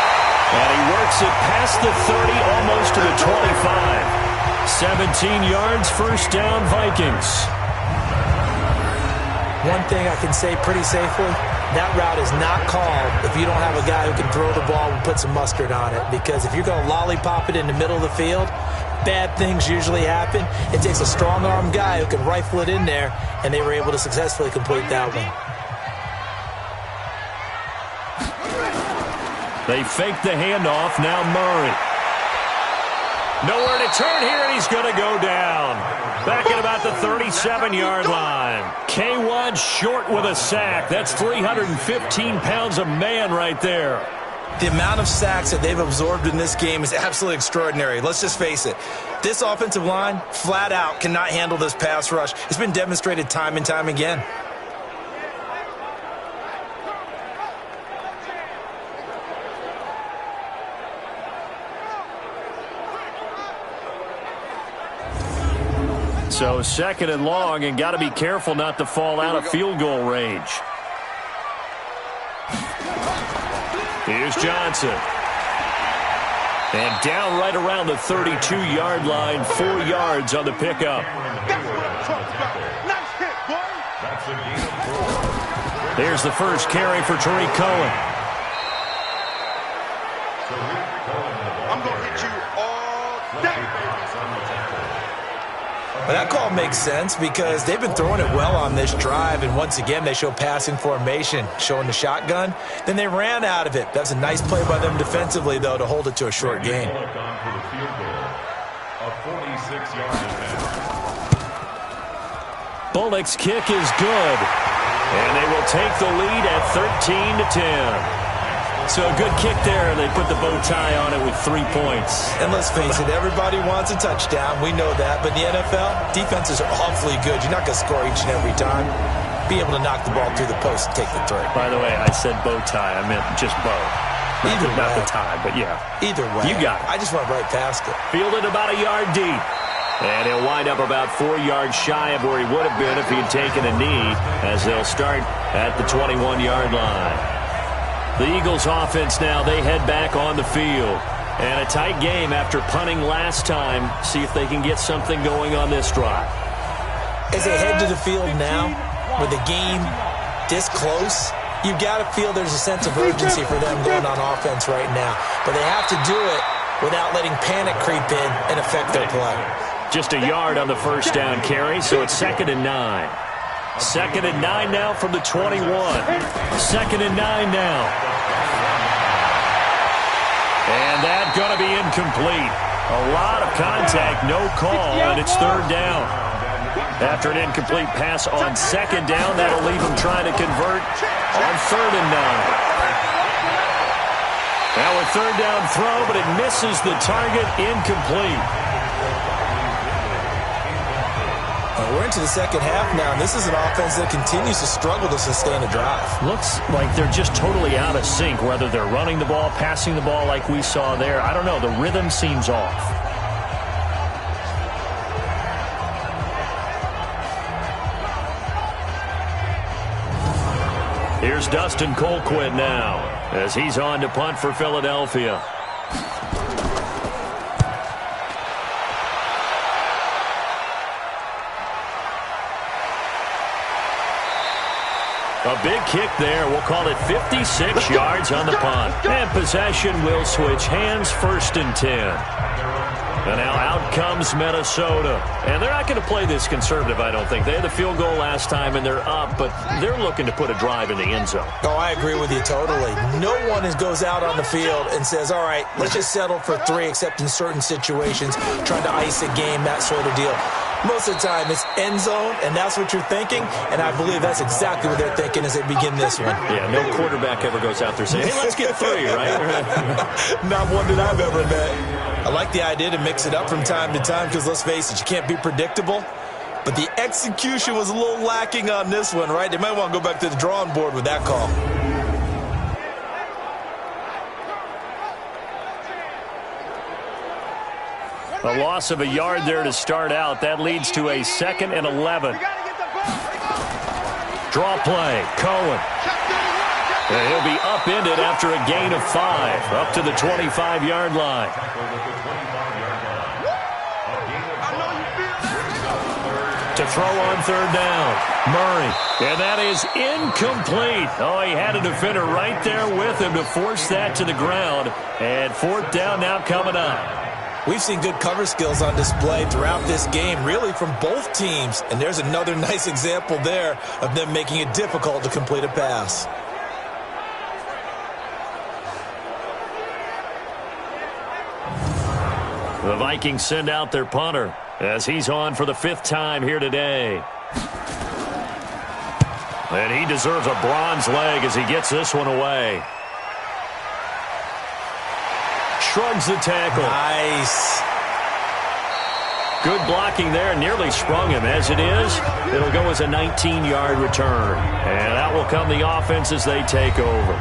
And he works it past the 30, almost to the 25. 17 yards, 1st down, Vikings. One thing I can say pretty safely, that route is not called if you don't have a guy who can throw the ball and put some mustard on it. Because if you're going to lollipop it in the middle of the field, bad things usually happen. It takes a strong-arm guy who can rifle it in there, and they were able to successfully complete that one. They fake the handoff. Now Murray. Nowhere to turn here, and he's going to go down. Back at about the 37-yard line. K1 short with a sack. That's 315 pounds of man right there. The amount of sacks that they've absorbed in this game is absolutely extraordinary. Let's just face it. This offensive line, flat out, cannot handle this pass rush. It's been demonstrated time and time again. So 2nd and long, and got to be careful not to fall out of field goal range. Here's Johnson. And down right around the 32-yard line, 4 yards on the pickup. Here's the first carry for Tariq Cohen. I'm going to hit you all day. Well, that call makes sense because they've been throwing it well on this drive, and once again they show passing formation, showing the shotgun. Then they ran out of it. That's a nice play by them defensively, though, to hold it to a short gain. Bullock's kick is good, and they will take the lead at 13-10. So a good kick there. They put the bow tie on it with 3 points. And let's face it, everybody wants a touchdown. We know that. But in the NFL, defenses are awfully good. You're not going to score each and every time. Be able to knock the ball through the post and take the three. By the way, I said bow tie. I meant just bow. Either way. Not the tie, but yeah. Either way. You got it. I just went right past it. Fielded about a yard deep. And he'll wind up about 4 yards shy of where he would have been if he had taken a knee, as they'll start at the 21-yard line. The Eagles offense now, they head back on the field. And a tight game after punting last time. See if they can get something going on this drive. As they head to the field now, with the game this close, you've got to feel there's a sense of urgency for them going on offense right now. But they have to do it without letting panic creep in and affect their play. Just a yard on the first down carry, so it's 2nd and 9. 2nd and 9 now from the 21. 2nd and 9 now. And that's going to be incomplete. A lot of contact, no call, and it's 3rd down. After an incomplete pass on 2nd down, that'll leave them trying to convert on 3rd and 9. Now a 3rd down throw, but it misses the target, incomplete. We're into the second half now, and this is an offense that continues to struggle to sustain a drive. Looks like they're just totally out of sync, whether they're running the ball, passing the ball like we saw there. I don't know. The rhythm seems off. Here's Dustin Colquitt now, as he's on to punt for Philadelphia. A big kick there. We'll call it 56 yards on the punt. And possession will switch hands, 1st and 10. And now out comes Minnesota. And they're not going to play this conservative, I don't think. They had the field goal last time, and they're up, but they're looking to put a drive in the end zone. Oh, I agree with you totally. No one goes out on the field and says, all right, let's just settle for 3, except in certain situations, trying to ice a game, that sort of deal. Most of the time, it's end zone, and that's what you're thinking, and I believe that's exactly what they're thinking as they begin this one. Yeah, no quarterback ever goes out there saying, hey, let's get 3, right? Not one that I've ever met. I like the idea to mix it up from time to time because, let's face it, you can't be predictable. But the execution was a little lacking on this one, right? They might want to go back to the drawing board with that call. A loss of a yard there to start out. That leads to a 2nd and 11. Draw play, Cohen. And he'll be upended after a gain of 5, up to the 25-yard line. To throw on 3rd down, Murray. And that is incomplete. Oh, he had a defender right there with him to force that to the ground. And 4th down now coming up. We've seen good cover skills on display throughout this game, really from both teams. And there's another nice example there of them making it difficult to complete a pass. The Vikings send out their punter as he's on for the 5th time here today. And he deserves a bronze leg as he gets this one away. Shrugs the tackle. Nice. Good blocking there. Nearly sprung him. As it is, it'll go as a 19-yard return. And that will come the offense as they take over.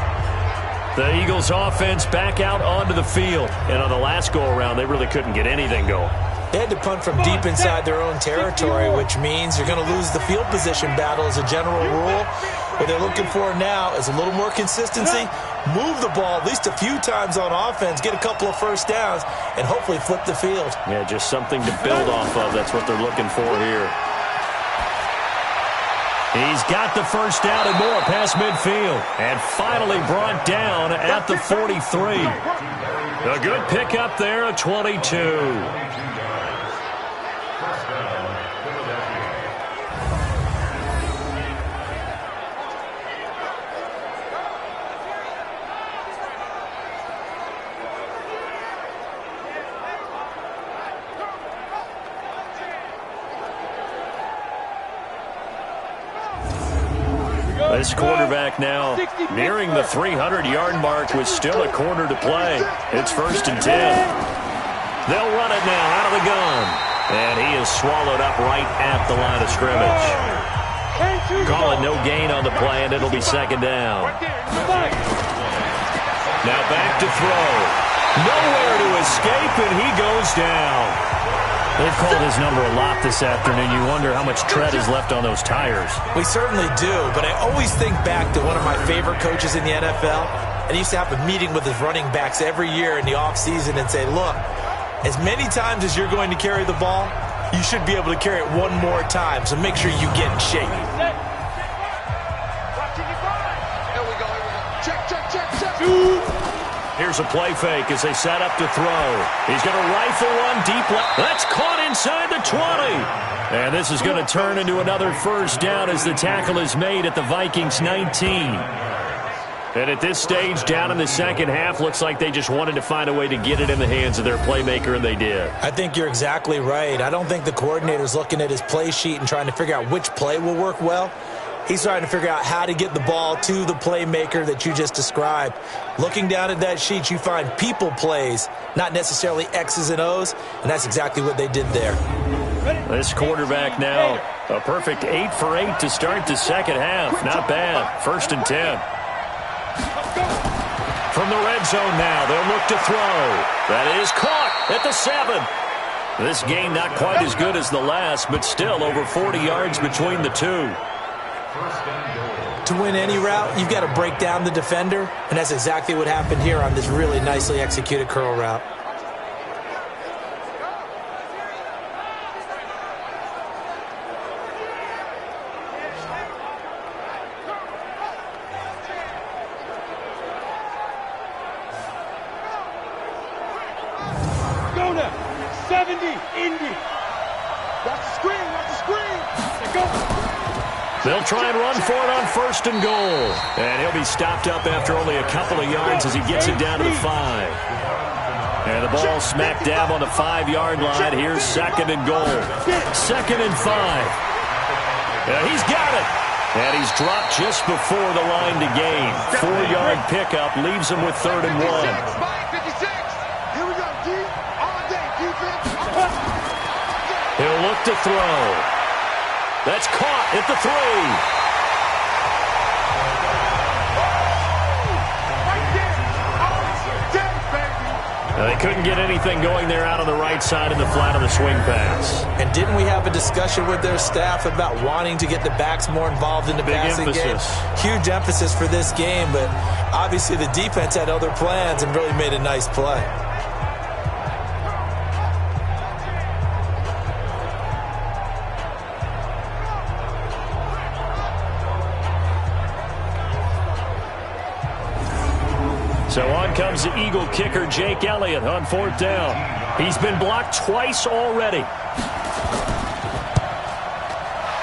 The Eagles offense back out onto the field. And on the last go-around, they really couldn't get anything going. They had to punt from deep inside their own territory, which means you're going to lose the field position battle as a general rule. What they're looking for now is a little more consistency, move the ball at least a few times on offense, get a couple of 1st downs, and hopefully flip the field. Yeah, just something to build off of. That's what they're looking for here. He's got the 1st down and more past midfield. And finally brought down at the 43. A good pickup there, a 22. This quarterback now nearing the 300-yard mark with still a quarter to play. It's 1st and 10. They'll run it now out of the gun. And he is swallowed up right at the line of scrimmage. Calling no gain on the play, and it'll be 2nd down. Now back to throw. Nowhere to escape, and he goes down. They've called his number a lot this afternoon. You wonder how much tread is left on those tires. We certainly do, but I always think back to one of my favorite coaches in the NFL. And he used to have a meeting with his running backs every year in the offseason and say, look, as many times as you're going to carry the ball, you should be able to carry it one more time, so make sure you get in shape. Here we go. Check. Here's a play fake as they set up to throw. He's going to rifle one deep left. That's caught inside the 20. And this is going to turn into another 1st down as the tackle is made at the Vikings 19. And at this stage, down in the 2nd half, looks like they just wanted to find a way to get it in the hands of their playmaker, and they did. I think you're exactly right. I don't think the coordinator's looking at his play sheet and trying to figure out which play will work well. He's trying to figure out how to get the ball to the playmaker that you just described. Looking down at that sheet, you find people plays, not necessarily X's and O's, and that's exactly what they did there. This quarterback now, a perfect 8 for 8 to start the 2nd half. Not bad. 1st and 10. From the red zone now, they'll look to throw. That is caught at the 7. This game not quite as good as the last, but still over 40 yards between the two. To win any route, you've got to break down the defender, and that's exactly what happened here on this really nicely executed curl route. Go now. 70, Indy. Watch the screen. Go. They'll try and run for it on 1st and goal. And he'll be stopped up after only a couple of yards as he gets it down to the 5. And the ball smack dab on the 5-yard line. Here's 2nd and goal. 2nd and 5. He's got it. And he's dropped just before the line to gain. 4-yard pickup leaves him with 3rd and 1. Here we go, D. All day, defense. He'll look to throw. That's caught at the 3. They couldn't get anything going there out on the right side in the flat of the swing pass. And didn't we have a discussion with their staff about wanting to get the backs more involved in the passing game? Huge emphasis for this game, but obviously the defense had other plans and really made a nice play. So on comes the Eagle kicker, Jake Elliott, on 4th down. He's been blocked twice already.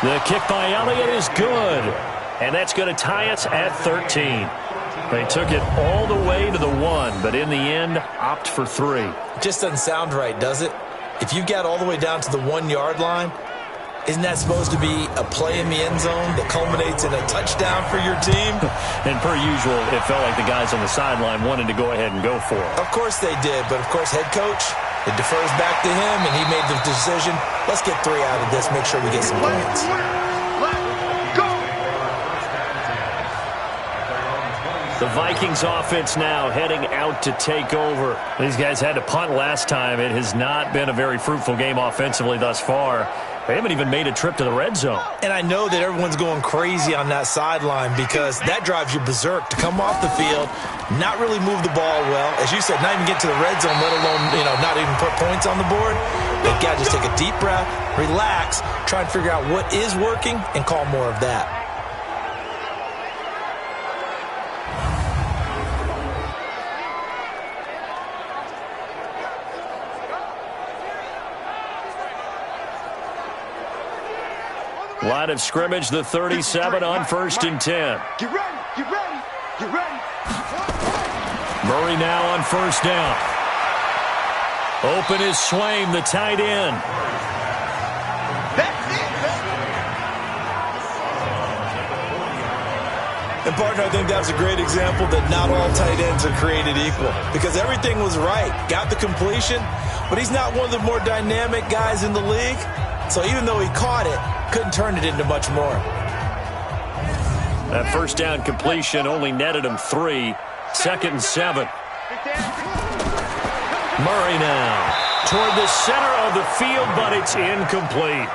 The kick by Elliott is good. And that's going to tie us at 13. They took it all the way to the 1, but in the end, opt for 3. Just doesn't sound right, does it? If you get all the way down to the 1-yard line, isn't that supposed to be a play in the end zone that culminates in a touchdown for your team? And per usual, it felt like the guys on the sideline wanted to go ahead and go for it. Of course they did, but of course head coach, it defers back to him, and he made the decision, let's get 3 out of this, make sure we get some points. The Vikings offense now heading out to take over. These guys had to punt last time. It has not been a very fruitful game offensively thus far. They haven't even made a trip to the red zone. And I know that everyone's going crazy on that sideline because that drives you berserk to come off the field, not really move the ball well. As you said, not even get to the red zone, let alone, not even put points on the board. They've got to just take a deep breath, relax, try and figure out what is working and call more of that. Line of scrimmage, the 37 on 1st and 10. Get ready, get ready, get ready. Murray now on 1st down. Open is Swaim, the tight end. That's it. And, partner, I think that's a great example that not all tight ends are created equal because everything was right. Got the completion, but he's not one of the more dynamic guys in the league. So even though he caught it, couldn't turn it into much more. That 1st down completion only netted him 3. 2nd and 7. Murray now toward the center of the field, but it's incomplete.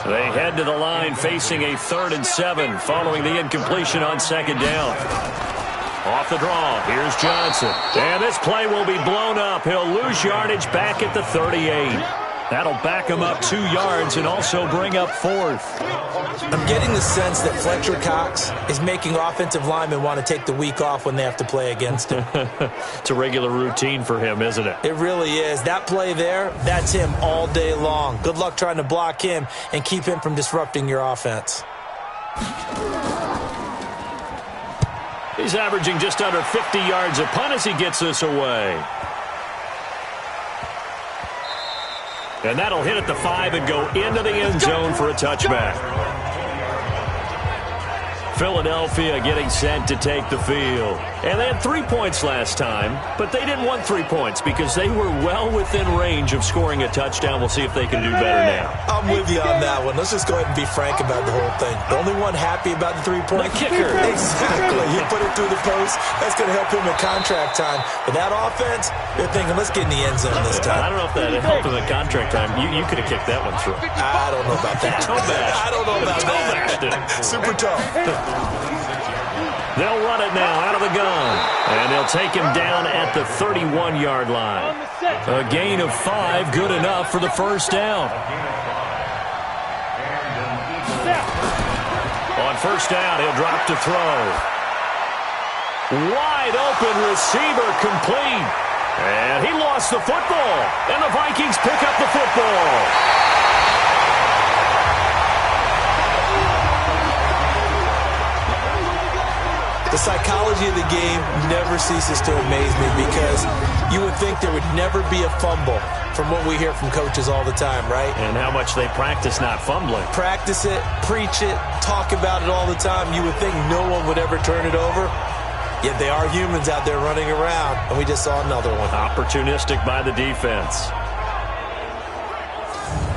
They head to the line facing a 3rd and 7 following the incompletion on 2nd down. Off the draw, here's Johnson. And this play will be blown up. He'll lose yardage back at the 38. That'll back him up 2 yards and also bring up 4th. I'm getting the sense that Fletcher Cox is making offensive linemen want to take the week off when they have to play against him. It's a regular routine for him, isn't it? It really is. That play there, that's him all day long. Good luck trying to block him and keep him from disrupting your offense. He's averaging just under 50 yards a punt as he gets this away. And that'll hit at the 5 and go into the end zone for a touchback. Philadelphia getting set to take the field. And they had 3 points last time, but they didn't want 3 points because they were well within range of scoring a touchdown. We'll see if they can do better now. I'm with you on that one. Let's just go ahead and be frank about the whole thing. The only one happy about the 3-point kicker. Exactly. You put it through the post. That's going to help him in contract time. But that offense, they're thinking, let's get in the end zone this time. I don't know if that helped him in contract time. You could have kicked that one through. I don't know about that. I don't know about that. Super tough. They'll run it now out of the gun. And they'll take him down at the 31-yard line. A gain of 5, good enough for the 1st down. On 1st down, he'll drop to throw. Wide open receiver complete. And he lost the football. And the Vikings pick up the football. The psychology of the game never ceases to amaze me because you would think there would never be a fumble from what we hear from coaches all the time, right? And how much they practice not fumbling. Practice it, preach it, talk about it all the time. You would think no one would ever turn it over. Yet they are humans out there running around, and we just saw another one. Opportunistic by the defense.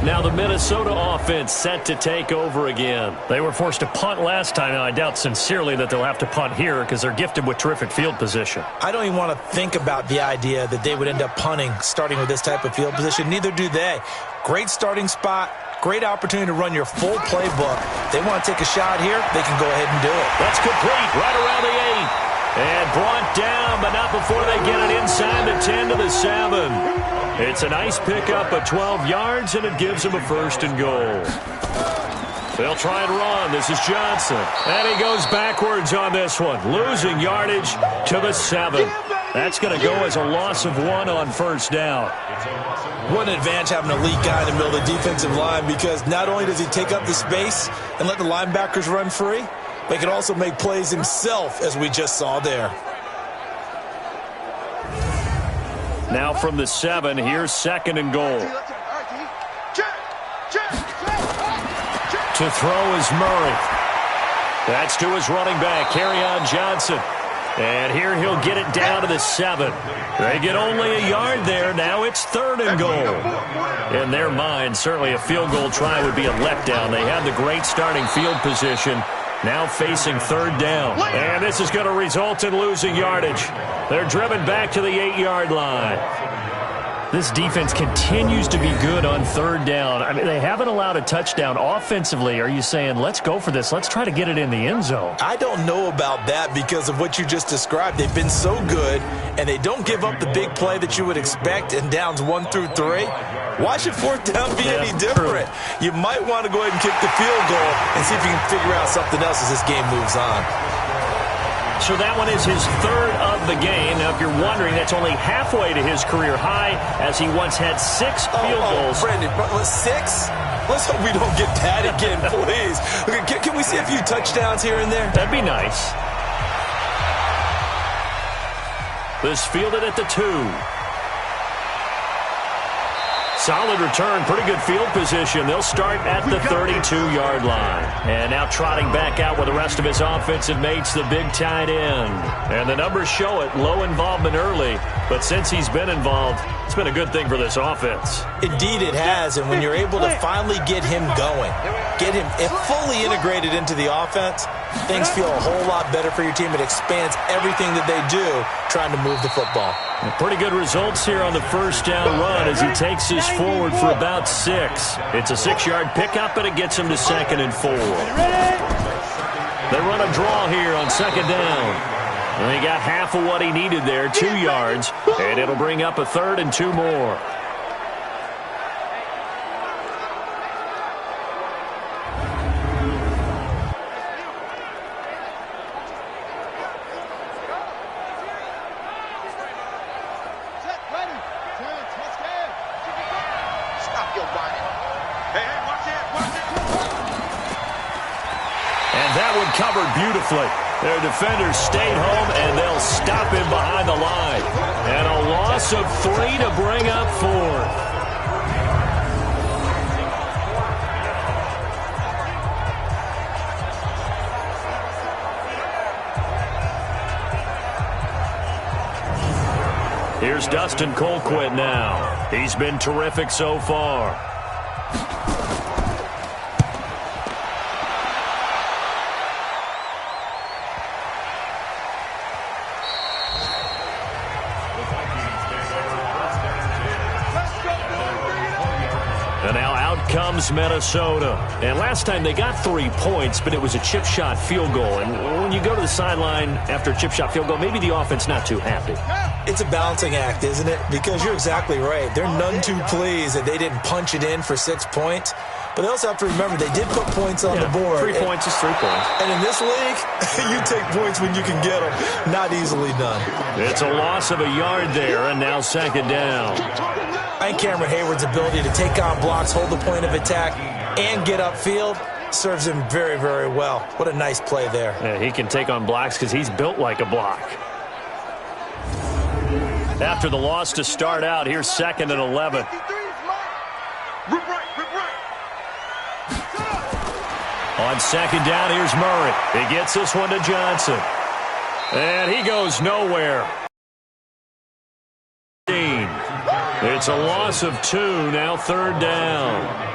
Now the Minnesota offense set to take over again. They were forced to punt last time. Now I doubt sincerely that they'll have to punt here because they're gifted with terrific field position. I don't even want to think about the idea that they would end up punting starting with this type of field position. Neither do they. Great starting spot. Great opportunity to run your full playbook. They want to take a shot here, they can go ahead and do it. That's complete right around the 8. And brought down, but not before they get it inside the 10 to the 7. It's a nice pickup of 12 yards, and it gives them a 1st and goal. They'll try and run. This is Johnson. And he goes backwards on this one, losing yardage to the 7. That's going to go as a loss of 1 on 1st down. What an advantage having an elite guy in the middle of the defensive line, because not only does he take up the space and let the linebackers run free, but he can also make plays himself, as we just saw there. Now from the 7, here's 2nd and goal. To throw is Murray. That's to his running back, Kerryon Johnson. And here he'll get it down to the 7. They get only a yard there. Now it's 3rd and goal. In their mind, certainly a field goal try would be a letdown. They had the great starting field position. Now facing 3rd down. And this is going to result in losing yardage. They're driven back to the 8-yard line. This defense continues to be good on 3rd down. I mean, they haven't allowed a touchdown. Offensively, are you saying, let's go for this, let's try to get it in the end zone? I don't know about that because of what you just described. They've been so good, and they don't give up the big play that you would expect in downs 1 through 3. Why should 4th down be any different? You might want to go ahead and kick the field goal and see if you can figure out something else as this game moves on. So that one is his 3rd of the game. Now, if you're wondering, that's only halfway to his career high, as he once had 6 field goals. Brandon, 6? Let's hope we don't get that again, please. Can we see a few touchdowns here and there? That'd be nice. This fielded at the 2. Solid return, pretty good field position. They'll start at the 32-yard line. And now trotting back out with the rest of his offensive mates, the big tight end. And the numbers show it, low involvement early. But since he's been involved, it's been a good thing for this offense. Indeed it has, and when you're able to finally get him going, get him fully integrated into the offense, things feel a whole lot better for your team. It expands everything that they do trying to move the football. Pretty good results here on the 1st down run as he takes this forward for about 6. It's a 6-yard pickup, and it gets him to 2nd and 4. They run a draw here on 2nd down. And he got half of what he needed there, 2 yards, and it'll bring up a 3rd and 2 more. Covered beautifully. Their defenders stayed home, and they'll stop him behind the line. And a loss of 3 to bring up 4th. Here's Dustin Colquitt now. He's been terrific so far. And now out comes Minnesota. And last time they got 3 points, but it was a chip shot field goal. And when you go to the sideline after a chip shot field goal, maybe the offense not too happy. It's a balancing act, isn't it? Because you're exactly right. They're none too pleased that they didn't punch it in for 6 points. But they also have to remember they did put points on the board. 3 points is 3 points. And in this league, you take points when you can get them. Not easily done. It's a loss of a yard there, and now 2nd down. I think Cameron Hayward's ability to take on blocks, hold the point of attack, and get upfield serves him very, very well. What a nice play there. Yeah, he can take on blocks because he's built like a block. After the loss to start out, here's 2nd and 11. On 2nd down, here's Murray. He gets this one to Johnson. And he goes nowhere. It's a loss of 2, now third down.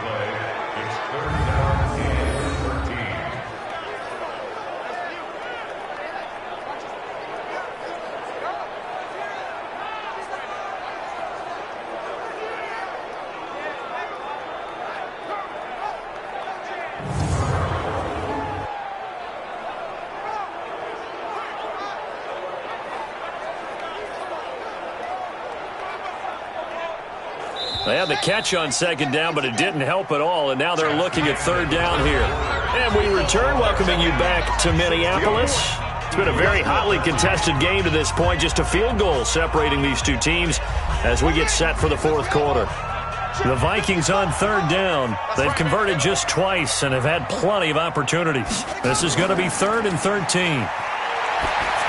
They had the catch on second down, but it didn't help at all, and now they're looking at third down here. And we return, welcoming you back to Minneapolis. It's been a very hotly contested game to this point, just a field goal separating these two teams as we get set for the fourth quarter. The Vikings on third down. They've converted just twice and have had plenty of opportunities. This is going to be 3rd and 13.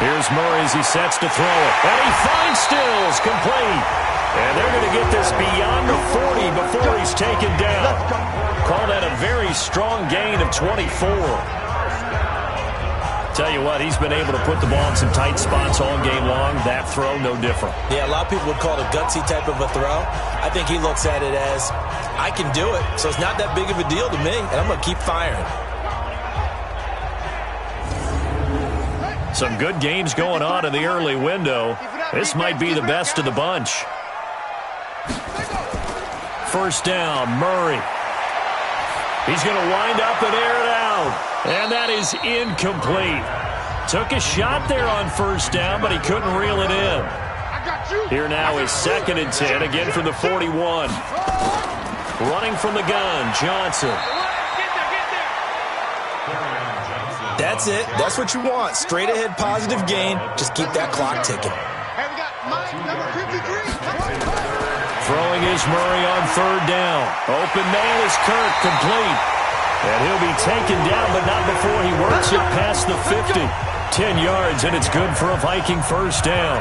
Here's Murray as he sets to throw it. And he finds Stills, complete. And they're going to get this beyond the 40 before he's taken down. Call that a very strong gain of 24. Tell you what, he's been able to put the ball in some tight spots all game long. That throw, no different. Yeah, a lot of people would call it a gutsy type of a throw. I think he looks at it as, I can do it, so it's not that big of a deal to me, and I'm going to keep firing. Some good games going on in the early window. This might be the best of the bunch. First down, Murray. He's going to wind up and air it out. And that is incomplete. Took a shot there on first down, but he couldn't reel it in. Here now is 2nd and 10, again from the 41. Running from the gun, Johnson. That's it. That's what you want. Straight ahead positive gain. Just keep that clock ticking. Hey, we got Mike, number 53. Throwing is Murray on third down. Open man is Kirk, complete. And he'll be taken down, but not before he works it past the 50. 10 yards, and it's good for a Viking first down.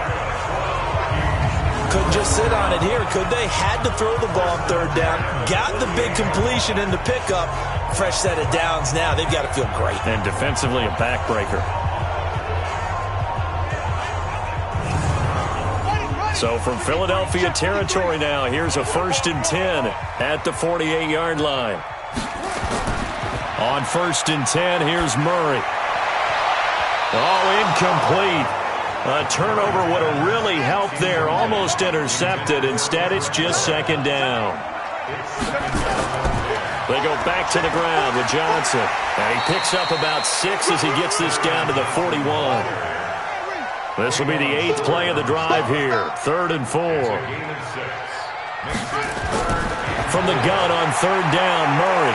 Couldn't just sit on it here, could they? Had to throw the ball on third down. Got the big completion in the pickup. Fresh set of downs now. They've got to feel great. And defensively, a backbreaker. So from Philadelphia territory now, here's a 1st and 10 at the 48-yard line. On 1st and 10, here's Murray. Oh, incomplete. A turnover would have really helped there. Almost intercepted. Instead, it's just 2nd down. They go back to the ground with Johnson. And he picks up about 6 as he gets this down to the 41. This will be the 8th play of the drive here. 3rd and 4. From the gun on third down, Murray.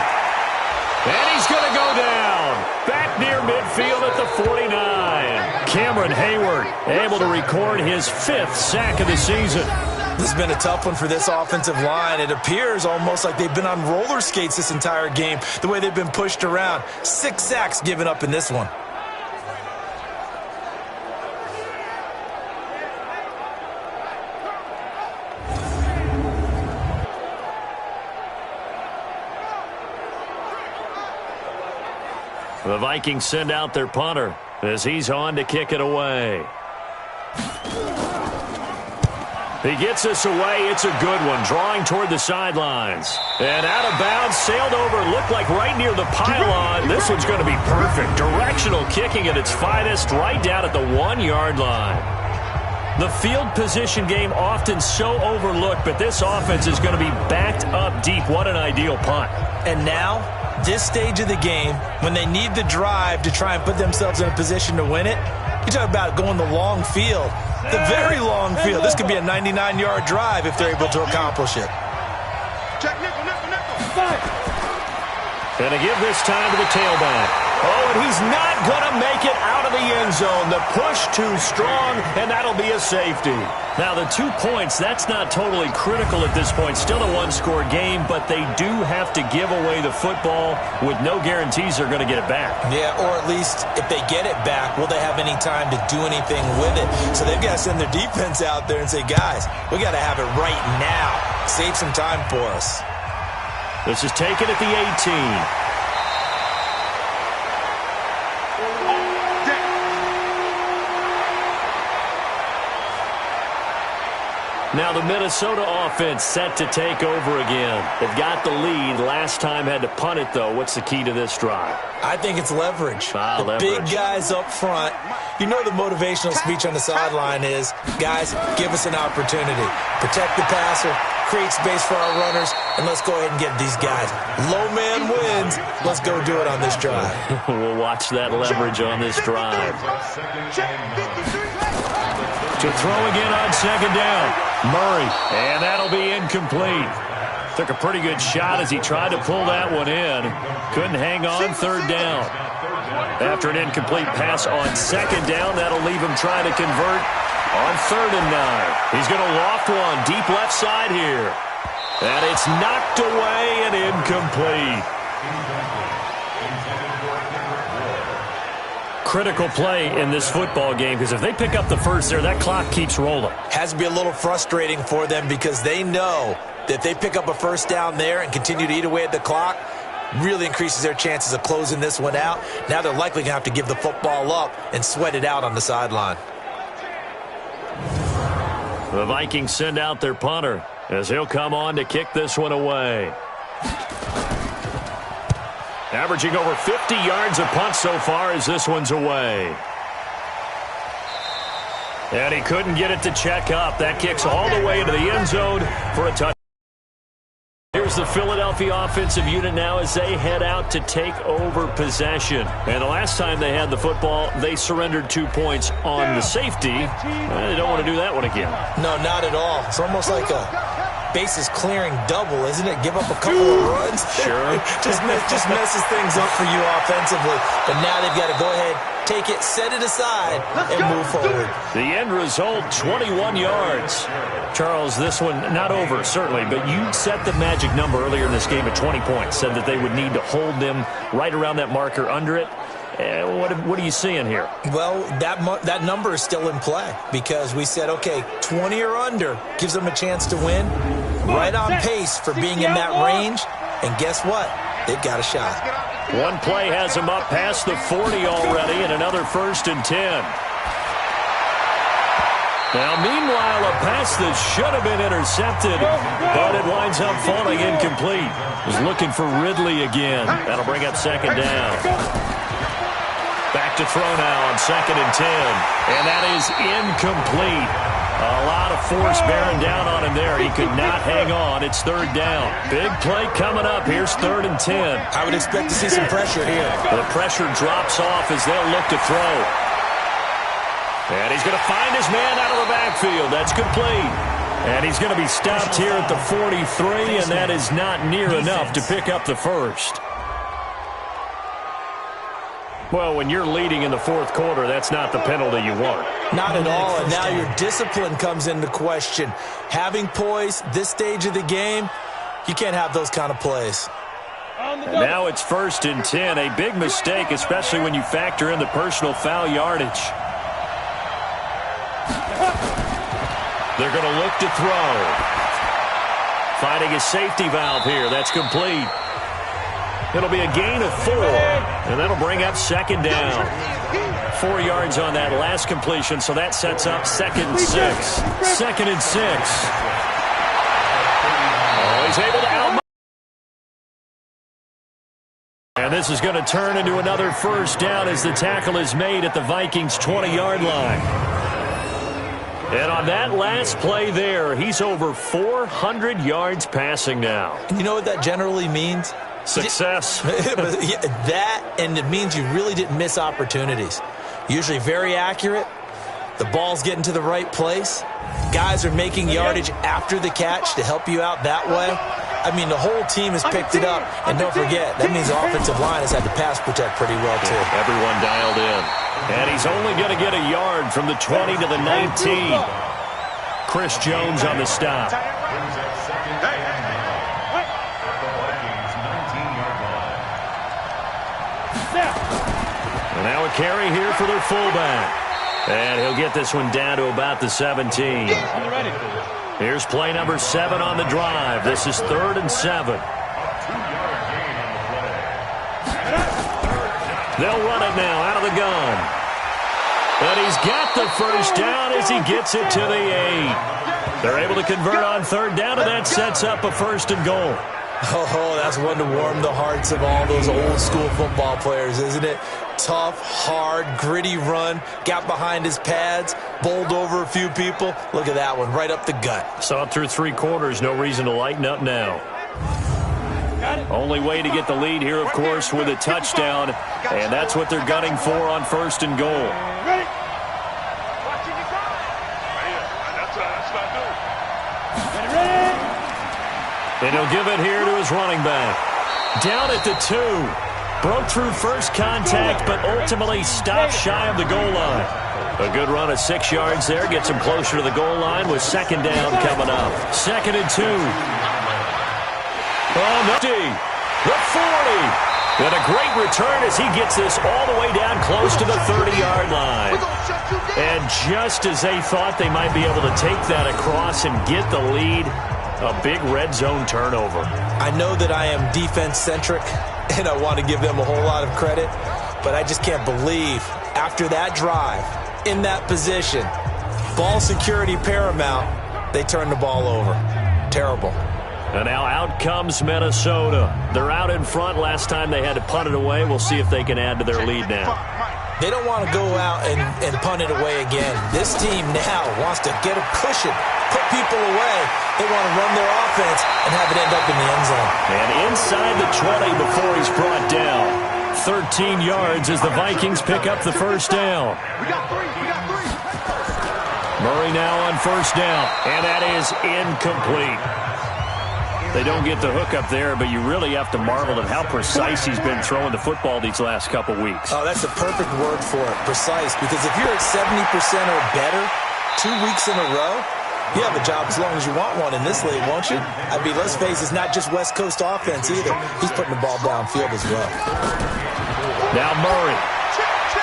And he's going to go down. Back near midfield at the 49. Cameron Hayward able to record his 5th sack of the season. This has been a tough one for this offensive line. It appears almost like they've been on roller skates this entire game, the way they've been pushed around. 6 sacks given up in this one. The Vikings send out their punter as he's on to kick it away. He gets this away. It's a good one, drawing toward the sidelines. And out of bounds, sailed over, looked like right near the pylon. This one's going to be perfect. Directional kicking at its finest, right down at the 1-yard line. The field position game often so overlooked, but this offense is going to be backed up deep. What an ideal punt. And now, this stage of the game, when they need the drive to try and put themselves in a position to win it, you talk about going the long field, the very long field. This could be a 99-yard drive if they're able to accomplish it. And to give this time to the tailback. Oh, and he's not going to make it out of the end zone. The push too strong, and that'll be a safety. Now, the 2 points, that's not totally critical at this point. Still a one-score game, but they do have to give away the football with no guarantees they're going to get it back. Yeah, or at least if they get it back, will they have any time to do anything with it? So they've got to send their defense out there and say, guys, we got to have it right now. Save some time for us. This is taken at the 18. Now the Minnesota offense set to take over again. They've got the lead. Last time had to punt it, though. What's the key to this drive? I think it's leverage. Leverage. Big guys up front. You know the motivational speech on the sideline is, guys, give us an opportunity. Protect the passer, create space for our runners, and let's go ahead and get these guys. Low man wins. Let's go do it on this drive. We'll watch that leverage on this drive. To throw again on second down. Murray. And that'll be incomplete. Took a pretty good shot as he tried to pull that one in. Couldn't hang on third down. After an incomplete pass on second down, that'll leave him trying to convert on 3rd and 9. He's going to loft one deep left side here. And it's knocked away and incomplete. Critical play in this football game because if they pick up the first there, that clock keeps rolling. Has to be a little frustrating for them because they know that if they pick up a first down there and continue to eat away at the clock, really increases their chances of closing this one out. Now they're likely going to have to give the football up and sweat it out on the sideline. The Vikings send out their punter as he'll come on to kick this one away. Averaging over 50 yards a punt so far as this one's away. And he couldn't get it to check up. That kicks all the way into the end zone for a touchdown. Here's the Philadelphia offensive unit now as they head out to take over possession. And the last time they had the football, they surrendered 2 points on the safety. They don't want to do that one again. No, not at all. It's almost like a bases clearing double, isn't it? Give up a couple of runs. Sure. just messes things up for you offensively. But now they've got to go ahead, take it, set it aside, and move forward. The end result, 21 yards. Charles, this one not over, certainly, but you set the magic number earlier in this game at 20 points. Said that they would need to hold them right around that marker under it. What are you seeing here? Well, that number is still in play because we said, okay, 20 or under gives them a chance to win. Right on pace for being in that range. And guess what? They've got a shot. One play has them up past the 40 already and another 1st and 10. Now, meanwhile, a pass that should have been intercepted, but it winds up falling incomplete. Was looking for Ridley again. That'll bring up 2nd down. Back to throw now on 2nd and 10. And that is incomplete. A lot of force bearing down on him there. He could not hang on. It's 3rd down. Big play coming up. Here's 3rd and 10. I would expect to see some pressure here. The pressure drops off as they'll look to throw. And he's going to find his man out of the backfield. That's complete. And he's going to be stopped here at the 43, and that is not near enough to pick up the first. Well, when you're leading in the 4th quarter, that's not the penalty you want. Not at all, and now your discipline comes into question. Having poise this stage of the game, you can't have those kind of plays. And now it's 1st and 10, a big mistake, especially when you factor in the personal foul yardage. They're going to look to throw. Finding a safety valve here. That's complete. It'll be a gain of 4, and that'll bring up 2nd down. 4 yards on that last completion, so that sets up 2nd and 6. 2nd and 6. Oh, he's able to out. And this is going to turn into another 1st down as the tackle is made at the Vikings' 20-yard line. And on that last play there, he's over 400 yards passing now. You know what that generally means? Success. That, and it means you really didn't miss opportunities. Usually very accurate. The ball's getting to the right place. Guys are making yardage after the catch to help you out that way. I mean, the whole team has picked it up. And don't forget, that means the offensive line has had to pass protect pretty well, too. Everyone dialed in. And he's only going to get a yard from the 20 to the 19. Chris Jones on the stop. And now a carry here for their fullback. And he'll get this one down to about the 17. Here's play number 7 on the drive. This is 3rd and 7. They'll run it now out of the gun. And he's got the first down as he gets it to the 8. They're able to convert on third down, and that sets up a first and goal. Oh, that's one to warm the hearts of all those old-school football players, isn't it? Tough, hard, gritty run, got behind his pads, bowled over a few people. Look at that one, right up the gut. Saw it through 3 quarters, no reason to lighten up now. Only way to get the lead here, of course, with a touchdown, and that's what they're gunning for on first and goal. And he'll give it here to his running back. Down at the 2. Broke through first contact, but ultimately stopped shy of the goal line. A good run of 6 yards there. Gets him closer to the goal line with second down coming up. 2nd and 2. Oh, no. The 40. And a great return as he gets this all the way down close to the 30-yard line. And just as they thought they might be able to take that across and get the lead, a big red zone turnover. I know that I am defense-centric, and I want to give them a whole lot of credit, but I just can't believe after that drive, in that position, ball security paramount, they turn the ball over. Terrible. And now out comes Minnesota. They're out in front. Last time they had to punt it away. We'll see if they can add to their lead now. They don't want to go out and punt it away again. This team now wants to get a cushion, put people away. They want to run their offense and have it end up in the end zone. And inside the 20 before he's brought down. 13 yards as the Vikings pick up the first down. We got three. Murray now on first down, and that is incomplete. They don't get the hook up there, but you really have to marvel at how precise he's been throwing the football these last couple weeks. Oh, that's a perfect word for it, precise, because if you're at 70% or better 2 weeks in a row, you have a job as long as you want one in this league, won't you? I mean, let's face it, it's not just West Coast offense either. He's putting the ball downfield as well. Now Murray.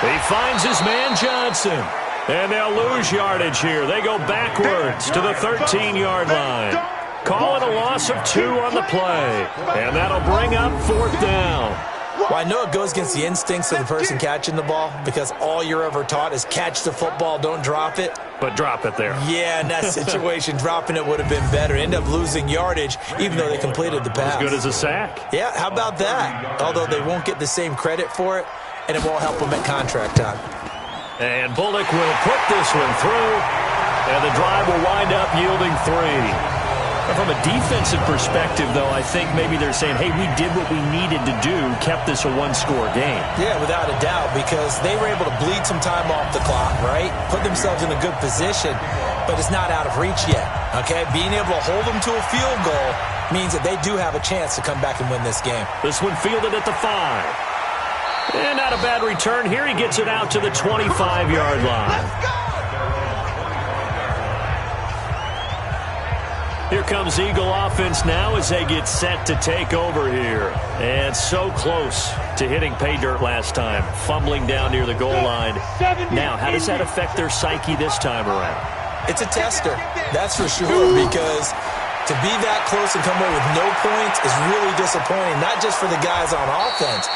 He finds his man Johnson. And they'll lose yardage here. They go backwards to the 13-yard line. Call it a loss of 2 on the play. And that'll bring up 4th down. Well, I know it goes against the instincts of the person catching the ball because all you're ever taught is catch the football, don't drop it. But drop it there. Yeah, in that situation, dropping it would have been better. End up losing yardage, even though they completed the pass. As good as a sack. Yeah, how about that? Although they won't get the same credit for it, and it won't help them at contract time. And Bullock will put this one through, and the drive will wind up yielding 3. From a defensive perspective, though, I think maybe they're saying, hey, we did what we needed to do, kept this a one-score game. Yeah, without a doubt, because they were able to bleed some time off the clock, right? Put themselves in a good position, but it's not out of reach yet, okay? Being able to hold them to a field goal means that they do have a chance to come back and win this game. This one fielded at the 5. And not a bad return here. He gets it out to the 25-yard line. Let's go! Here comes Eagle offense now as they get set to take over here. And so close to hitting pay dirt last time. Fumbling down near the goal line. Now, how does that affect their psyche this time around? It's a tester, that's for sure, because to be that close and come away with no points is really disappointing, not just for the guys on offense,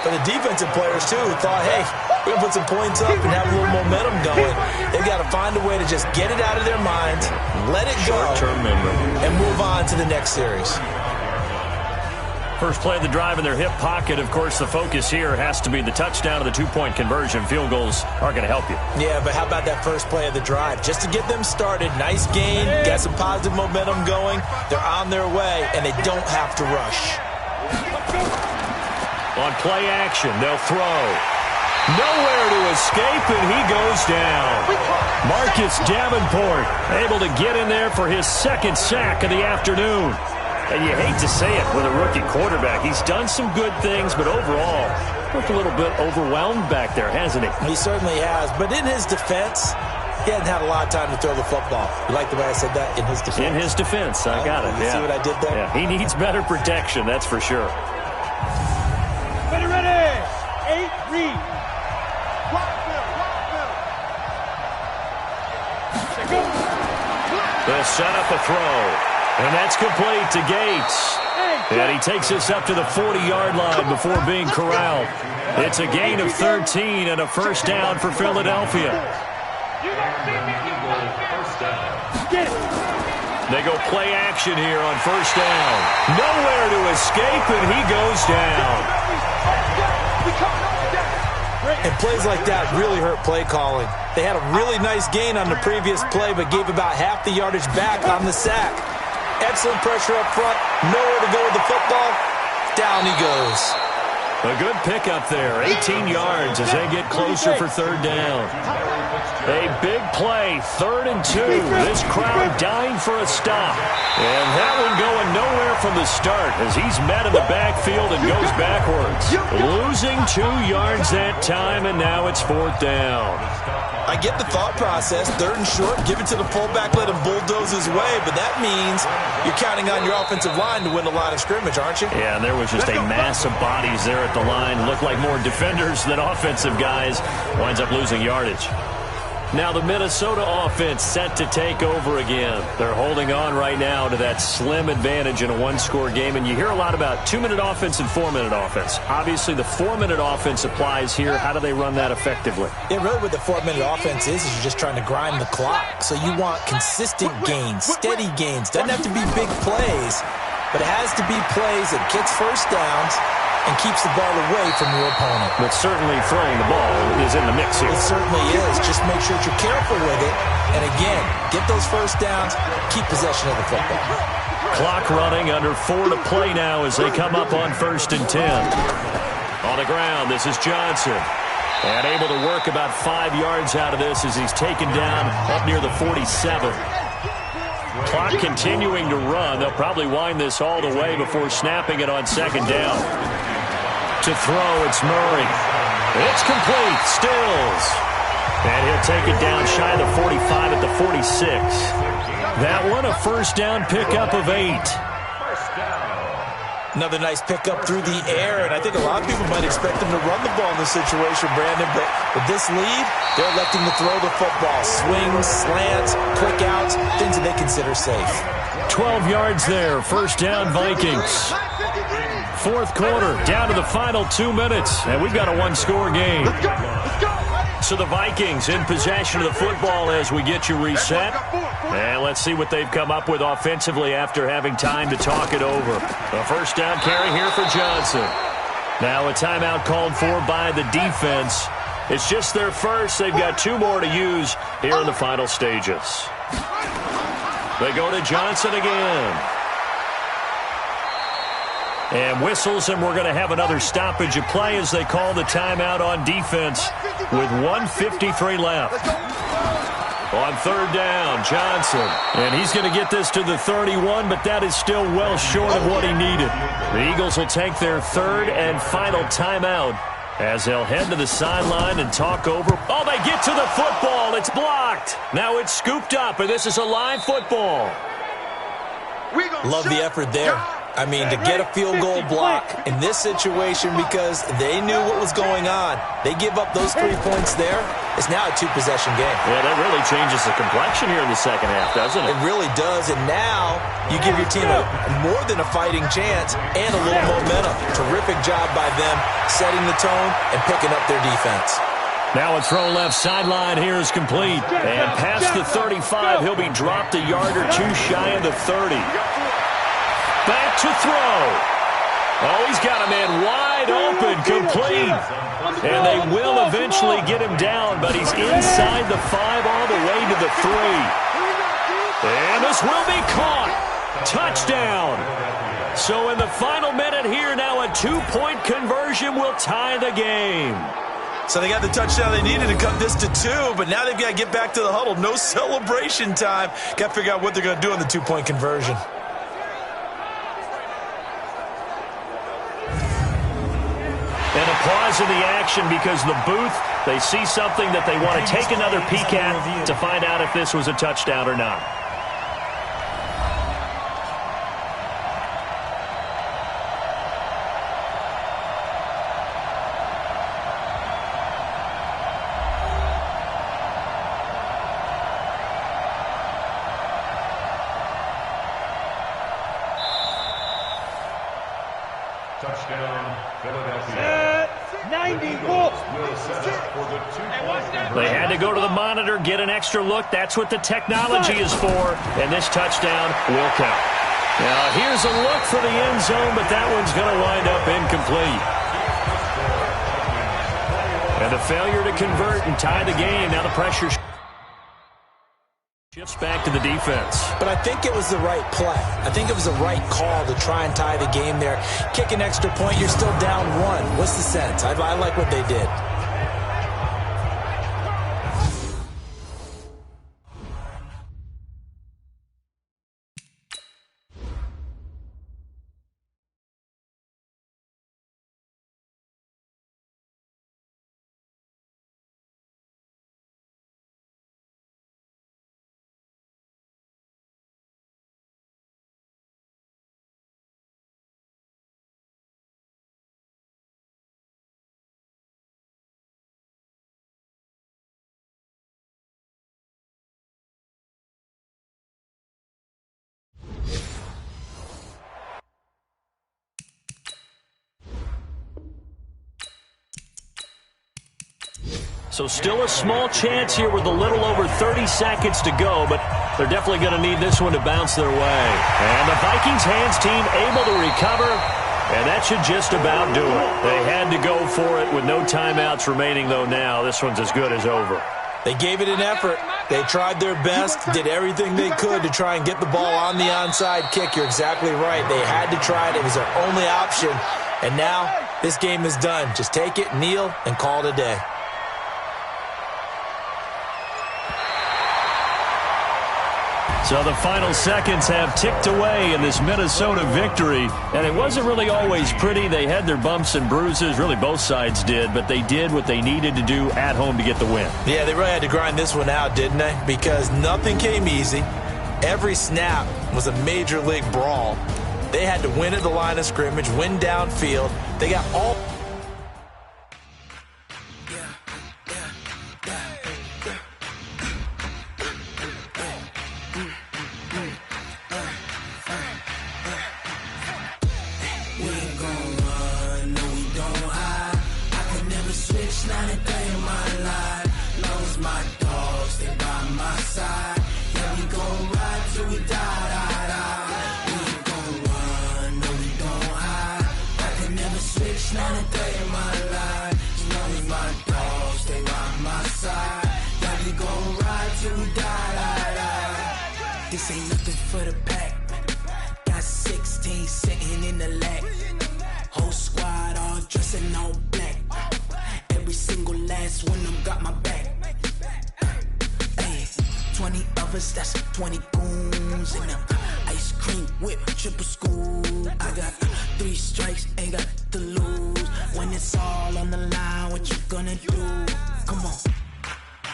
but the defensive players, too, who thought, hey, we're going to put some points up and have a little momentum going. They've got to find a way to just get it out of their minds, let it go, short-term memory, and move on to the next series. First play of the drive in their hip pocket. Of course, the focus here has to be the touchdown of the 2-point conversion. Field goals aren't going to help you. Yeah, but how about that first play of the drive? Just to get them started, nice gain, got some positive momentum going. They're on their way, and they don't have to rush. On play action, they'll throw. Nowhere to escape, and he goes down. Marcus Davenport able to get in there for his 2nd sack of the afternoon. And you hate to say it with a rookie quarterback. He's done some good things, but overall, looked a little bit overwhelmed back there, hasn't he? He certainly has. But in his defense, he hadn't had a lot of time to throw the football. You like the way I said that? In his defense. In his defense. I got it. You see what I did there? Yeah, he needs better protection, that's for sure. Ready. 8, read. They'll set up a throw. And that's complete to Gates. And he takes this up to the 40-yard line before being corralled. It's a gain of 13 and a first down for Philadelphia. They go play action here on first down. Nowhere to escape, and he goes down. And plays like that really hurt play calling. They had a really nice gain on the previous play, but gave about half the yardage back on the sack. Excellent pressure up front. Nowhere to go with the football. Down he goes. A good pickup there. 18 yards as they get closer for third down. A big play, 3rd and 2. This crowd dying for a stop. And that one going nowhere from the start as he's met in the backfield and goes backwards. Losing 2 yards that time, and now it's 4th down. I get the thought process. 3rd and short, give it to the fullback, let him bulldoze his way. But that means you're counting on your offensive line to win the line of scrimmage, aren't you? Yeah, and there was just a mass of bodies there at the line. Looked like more defenders than offensive guys. Winds up losing yardage. Now the Minnesota offense set to take over again. They're holding on right now to that slim advantage in a one-score game. And you hear a lot about 2-minute offense and 4-minute offense. Obviously, the 4-minute offense applies here. How do they run that effectively? Yeah, really what the 4-minute offense is you're just trying to grind the clock. So you want consistent gains, steady gains. Doesn't have to be big plays, but it has to be plays that gets first downs and keeps the ball away from your opponent. But certainly throwing the ball is in the mix here. It certainly is. Just make sure that you're careful with it. And again, get those first downs, keep possession of the football. Clock running, under 4 to play now as they come up on 1st and 10. On the ground, this is Johnson. And able to work about 5 yards out of this as he's taken down up near the 47. Clock continuing to run. They'll probably wind this all the way before snapping it on 2nd down. To throw, it's Murray. It's complete. Stills. And he'll take it down shy of the 45 at the 46. That one a first down pickup of 8. Another nice pickup through the air, and I think a lot of people might expect them to run the ball in this situation, Brandon, but with this lead, they're electing to throw the football. Swings, slants, quick outs, things that they consider safe. 12 yards there, first down Vikings. 4th quarter, down to the final 2 minutes, and we've got a one-score game. So the Vikings in possession of the football as we get you reset. And let's see what they've come up with offensively after having time to talk it over. A first down carry here for Johnson. Now a timeout called for by the defense. It's just their first. They've got 2 more to use here in the final stages. They go to Johnson again. And whistles, and we're going to have another stoppage of play as they call the timeout on defense with 1:53 left. On 3rd down, Johnson. And he's going to get this to the 31, but that is still well short of what he needed. The Eagles will take their 3rd and final timeout as they'll head to the sideline and talk over. Oh, they get to the football. It's blocked. Now it's scooped up, and this is a live football. Love the effort there. I mean, to get a field goal block in this situation because they knew what was going on. They give up those 3 points there. It's now a 2-possession game. Yeah, that really changes the complexion here in the second half, doesn't it? It really does, and now you give your team more than a fighting chance and a little momentum. Terrific job by them setting the tone and picking up their defense. Now a throw left sideline here is complete. And past the 35, he'll be dropped a yard or 2 shy of the 30. Back to throw. Oh, he's got a man wide open, complete. And they will eventually get him down, but he's inside the 5 all the way to the 3. And this will be caught. Touchdown. So in the final minute here, now a 2-point conversion will tie the game. So they got the touchdown they needed to cut this to 2, but now they've got to get back to the huddle. No celebration time. Got to figure out what they're going to do on the 2-point conversion. And a pause in the action because the booth, they see something that they want to take another peek at to find out if this was a touchdown or not. Touchdown, Philadelphia. 94. They had to go to the monitor, get an extra look. That's what the technology is for, and this touchdown will count. Now, here's a look for the end zone, but that one's going to wind up incomplete. And a failure to convert and tie the game. Now the pressure shifts back to the defense. But I think it was the right play. I think it was the right call to try and tie the game there. Kick an extra point, you're still down one. What's the sense? I like what they did. So still a small chance here with a little over 30 seconds to go, but they're definitely going to need this one to bounce their way. And the Vikings hands team able to recover, and that should just about do it. They had to go for it with no timeouts remaining, though now. This one's as good as over. They gave it an effort. They tried their best, did everything they could to try and get the ball on the onside kick. You're exactly right. They had to try it. It was their only option. And now this game is done. Just take it, kneel, and call it a day. So the final seconds have ticked away in this Minnesota victory. And it wasn't really always pretty. They had their bumps and bruises. Really, both sides did. But they did what they needed to do at home to get the win. Yeah, they really had to grind this one out, didn't they? Because nothing came easy. Every snap was a major league brawl. They had to win at the line of scrimmage, win downfield. They got all... This ain't nothing for the pack. Got 16 sitting in the lap. Whole squad all dressing all black. Every single last one of them got my back. Hey, 20 of us, that's 20 goons in them. Ice cream whip, triple scoop. I got 3 strikes, ain't got to lose. When it's all on the line, what you gonna do? Come on,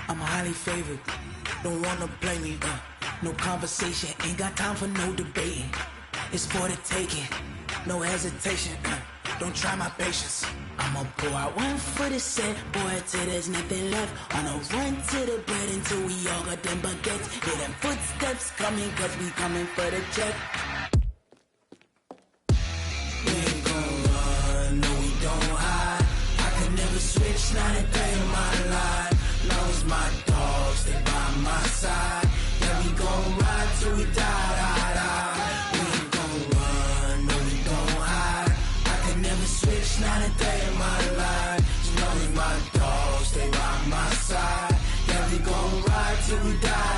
I'm highly favored. Don't wanna play me, no conversation, ain't got time for no debating. It's for the taking, no hesitation. Don't try my patience. I'ma pull out one for the set, boy, till there's nothing left. On a run to the bread until we all got them baguettes. Hear them footsteps coming, cause we coming for the check. We ain't gon' run, no we don't hide. I could never switch, not a day in my life. Long as my dogs, they by my side. Yeah, we gon' ride till we die. We ain't gon' run, no we don't hide. I could never switch, not a day in my life. As long as my dogs, they by my side. Yeah, we gon' ride till we die.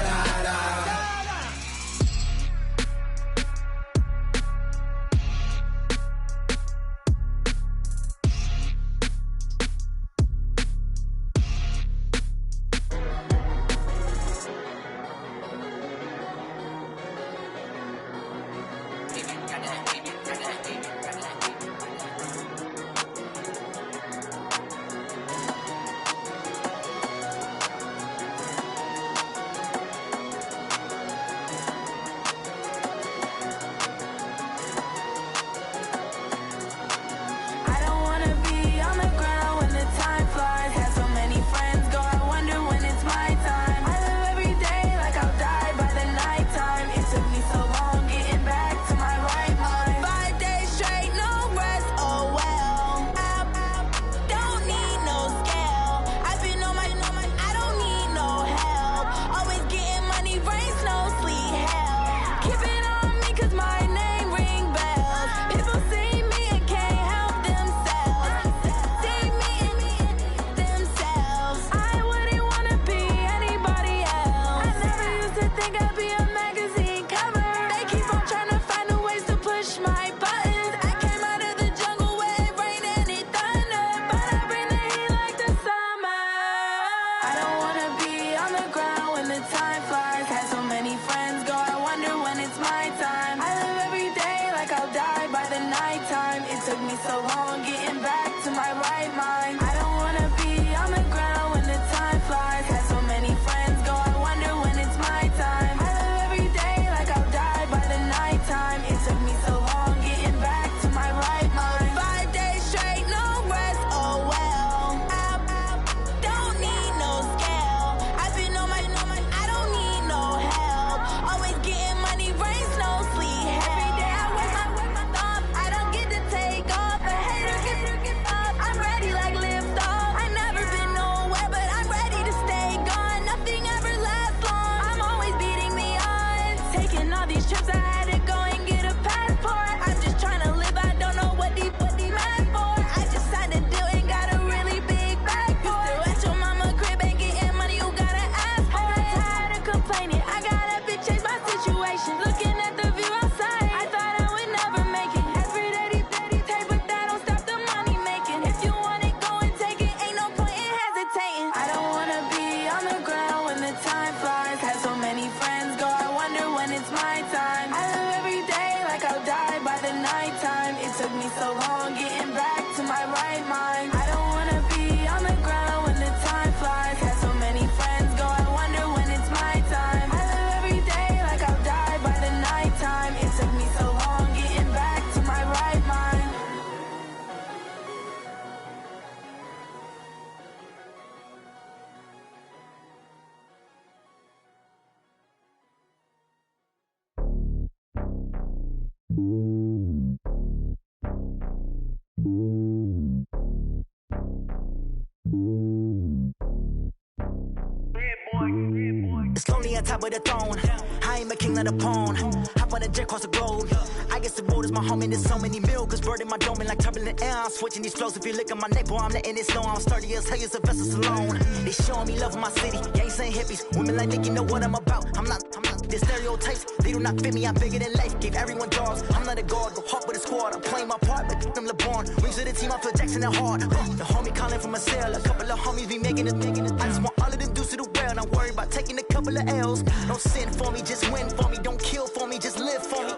It's lonely on top of the throne. I ain't a king, not a pawn. Hop on a jet across the globe. I guess the road is my home and there's so many milkers burning my dome like turbulent air. I'm switching these flows. If you look at my neck, boy, I'm letting it slow. I'm sturdy as hell as a vessel alone. They showing me love in my city. Gangs ain't hippies. Women like Nick, you know what I'm about. I'm not. The stereotypes, they do not fit me. I'm bigger than life. Gave everyone dogs. I'm not a guard. Go hard with a squad. I'm playing my part, but them LeBron. Rings to the team. I feel Jackson and hard. The homie calling from a cell. A couple of homies be making it. I just want all of them dudes to the well. Not worried about taking a couple of L's. Don't sin for me, just win for me. Don't kill for me, just live for me.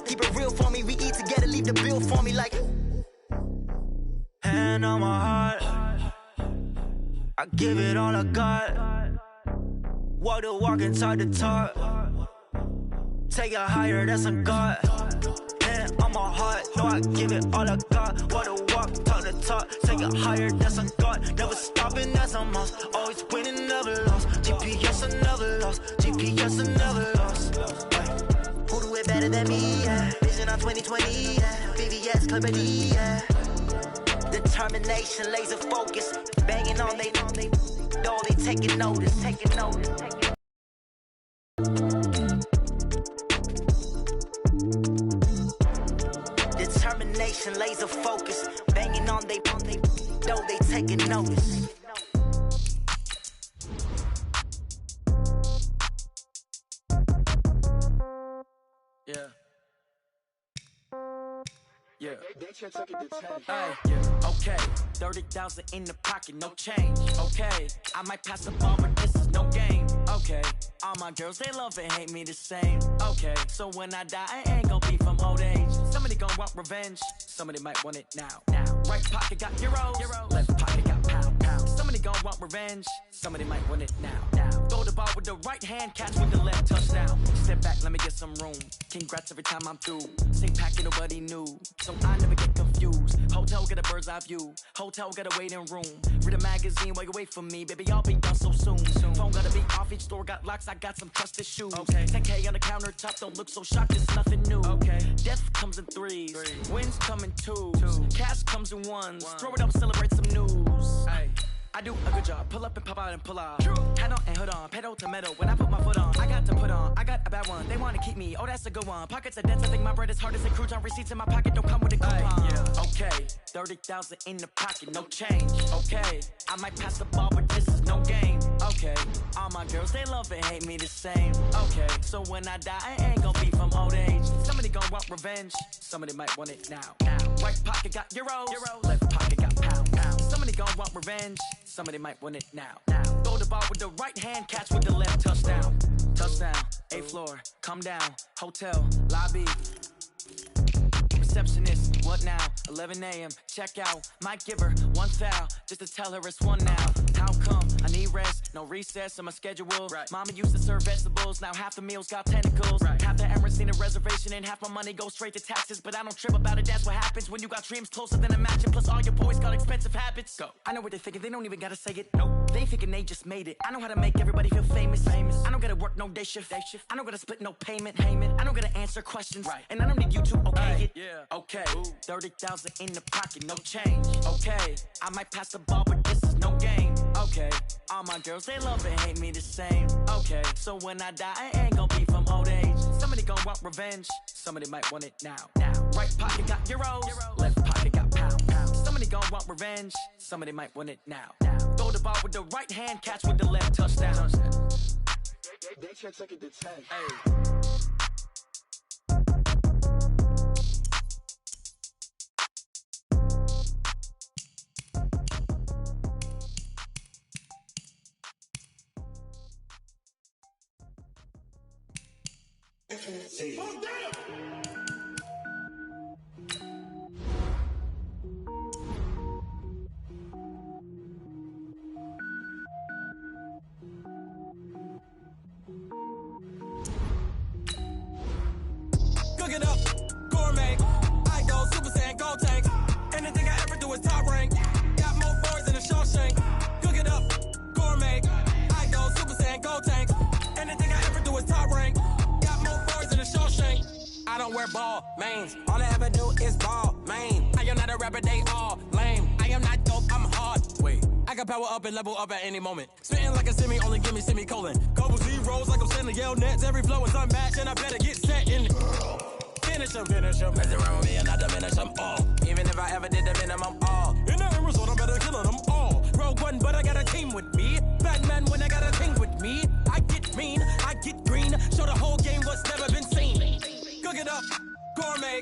Keep it real for me. We eat together, leave the bill for me like. Hand on my heart, I give it all I got. Walk the walk and talk the talk. Take it higher, that's a God. Hand on my heart, no, I give it all I got. Walk the walk, talk the talk. Take it higher, that's a God. Never stopping, that's a must. Always winning, never lost. GPS, I never lost. GPS, I never lost. Who do it better than me? Yeah. Vision on 2020. Yeah. VVS, Clippity. Yeah. Determination, laser focus. Banging on they, though they taking notice. Determination, laser focus. Banging on they, though they taking notice. Yeah. Yeah. Hey, yeah. Okay. 30,000 in the pocket, no change. Okay. I might pass the ball, but this is no game. Okay. All my girls, they love and hate me the same. Okay. So when I die, I ain't gon' be from old age. Somebody gon' want revenge. Somebody might want it now. Right pocket got euros. Left pocket got pound. Somebody gon' want revenge. Somebody might want it now. Throw the ball with the right hand, catch with the left, touchdown. Step back, let me get some room. Congrats every time I'm through. Same packet, nobody knew. So I never get confused. Hotel get a bird's eye view. Hotel get a waiting room. Read a magazine while you wait for me. Baby, I'll be done so soon. Phone gotta be off, each store got locks. I got some trusted shoes. Okay. 10K on the countertop, don't look so shocked, it's nothing new. Okay. Death comes in threes. Wins come in twos. Cash comes in ones. Throw it up, celebrate some news. Hey. I do a good job. Pull up and pop out and pull out. Hat on and hood on. Pedal to metal. When I put my foot on, I got to put on. I got a bad one. They want to keep me. Oh, that's a good one. Pockets are dense. I think my bread is hard as a crouton. Receipts in my pocket don't come with a coupon. Yeah. Okay. 30,000 in the pocket. No change. Okay. I might pass the ball, but this is no game. Okay. All my girls, they love and hate me the same. Okay. So when I die, I ain't gon' be from old age. Somebody gon' want revenge. Somebody might want it now. Right pocket got euros. Left pocket got pound. Somebody gon' want revenge. Somebody might want it now. Throw the ball with the right hand, catch with the left, touchdown. Touchdown, 8th floor, come down, hotel, lobby. Receptionist, what now? 11 a.m., check out. Might give her one foul, just to tell her it's one now. How come? I need rest, no recess in my schedule. Right. Mama used to serve vegetables, now half the meals got tentacles. Right. Half the Emirates need a reservation and half my money goes straight to taxes. But I don't trip about it, that's what happens when you got dreams closer than a matching. Plus all your boys got expensive habits. Go. I know what they're thinking, they don't even gotta say it. Nope. They thinking they just made it. I know how to make everybody feel famous. I don't gotta work no day shift. I don't gotta split no payment. I don't gotta answer questions. Right. And I don't need you to okay it. Yeah. Okay. 30,000 in the pocket, no change. Okay. I might pass the ball, but this is no game. Okay. All my girls, they love and hate me the same. Okay. So when I die, I ain't gon' be from old age. Somebody gon' want revenge. Somebody might want it now. Right pocket got euros. Left pocket got pound. Somebody gon' want revenge. Somebody might want it now. Throw the ball with the right hand, catch with the left, touchdown. They check second to 10. Hey. Cook it up, gourmet. I go Super Saiyan, go tank. Anything I ever do is top rank. Got more boys than a Shawshank. Cook it up, gourmet. I go Super Saiyan, go tank. Anything I ever do is top rank. Got more boys than a Shawshank. I don't wear ball mains. All I ever do is ball main. I am not a rapper, they all lame. I am not dope, I'm hard. Wait, I got power up and level up at any moment. Spitting like a semi, only give me semicolon. Couple zeros like I'm sending Yale nets. Every flow is unmatched, and I better get set in. Finish them. Mess around with me and I diminish them all. Even if I ever did the minimum, all. In the end result, I'm better killing them all. Rogue One, but I got a team with me. Batman when I got a team with me. I get mean, I get green. Show the whole game what's never been seen. Cook it up, gourmet.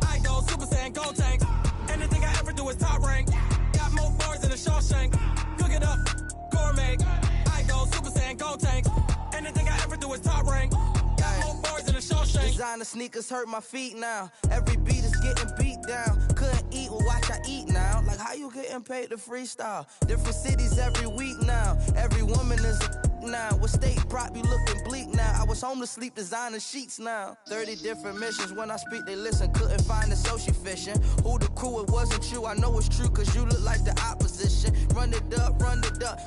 I go Super Saiyan, Gold Tank. Anything I ever do is top rank. Got more bars than a Shawshank. Cook it up, gourmet. I go Super Saiyan, Gold Tank. Anything I ever do is top rank. Got more bars than a Shawshank. Designer sneakers hurt my feet now. Every beat is getting beat down. Couldn't eat, well watch I eat now. Like how you getting paid to freestyle? Different cities every week now. Every woman is a now. What state prop be looking bleak now? I was home to sleep designer sheets now. 30 different missions. When I speak they listen. Couldn't find the social fishing. Who the crew, it wasn't you. I know it's true cause you look like the opposition. Run it up.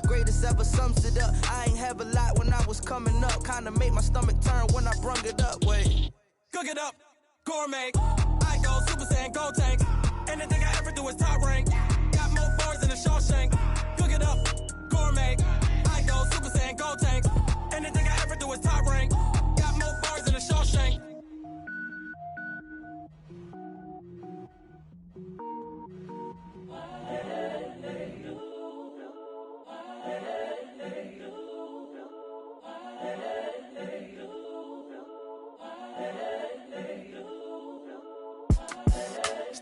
Greatest ever sums it up. I ain't have a lot when I was coming up. Kinda made my stomach turn when I brung it up. Wait. Cook it up, gourmet. I go Super Saiyan, Gold Tank. Anything I ever do is top rank. Got more bars than a Shawshank. Cook it up, gourmet. I go Super Saiyan, Gold Tank. Anything I ever do is top rank. Got more bars than a Shawshank.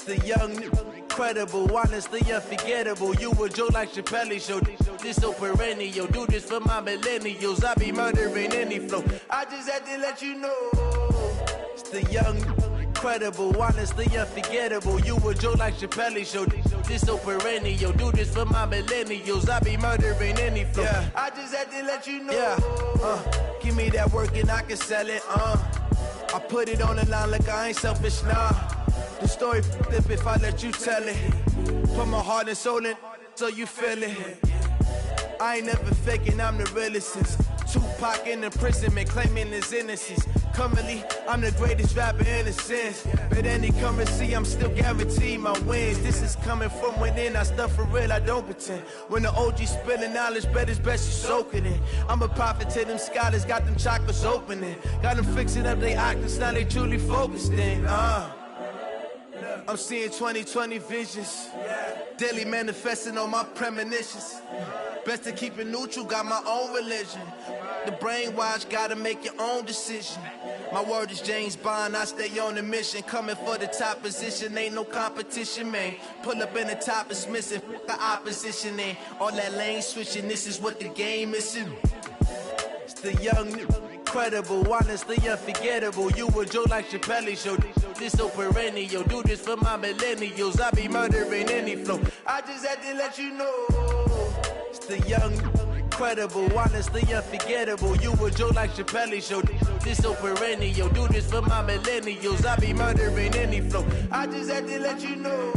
The young, incredible, honestly unforgettable. You a joke like Chappelle show. This so perennial. Do this for my millennials. I be murdering any flow. I just had to let you know. It's the young, incredible, honestly unforgettable. You a joke like Chappelle show. This so perennial. Do this for my millennials. I be murdering any flow. Yeah. I just had to let you know. Yeah. Give me that work and I can sell it. I put it on the line like I ain't selfish, nah. The story flip if I let you tell it. Put my heart and soul in so you feel it. I ain't never faking, I'm the realest since Tupac in imprisonment claiming his innocence. Currently, I'm the greatest rapper in a sense. But any currency, I'm still guaranteed my wins. This is coming from within, I stuff for real, I don't pretend. When the OG spilling knowledge, bet it's best you soak it in. I'm a prophet to them scholars, got them chakras opening. Got them fixing up they octaves, now they truly focused in. I'm seeing 2020 visions. Daily manifesting on my premonitions. Best to keep it neutral, got my own religion. The brainwash, gotta make your own decision. My word is James Bond, I stay on the mission. Coming for the top position, ain't no competition, man. Pull up in the top, it's missing, the opposition ain't. All that lane switching, this is what the game is. It's the young, incredible, honestly unforgettable. You a joke like Chappelle show. This so perennial. Do this for my millennials. I be murdering any flow. I just had to let you know. It's the young, incredible, honestly unforgettable. You a joke like Chappelle show. This so perennial. Do this for my millennials. I be murdering any flow. I just had to let you know.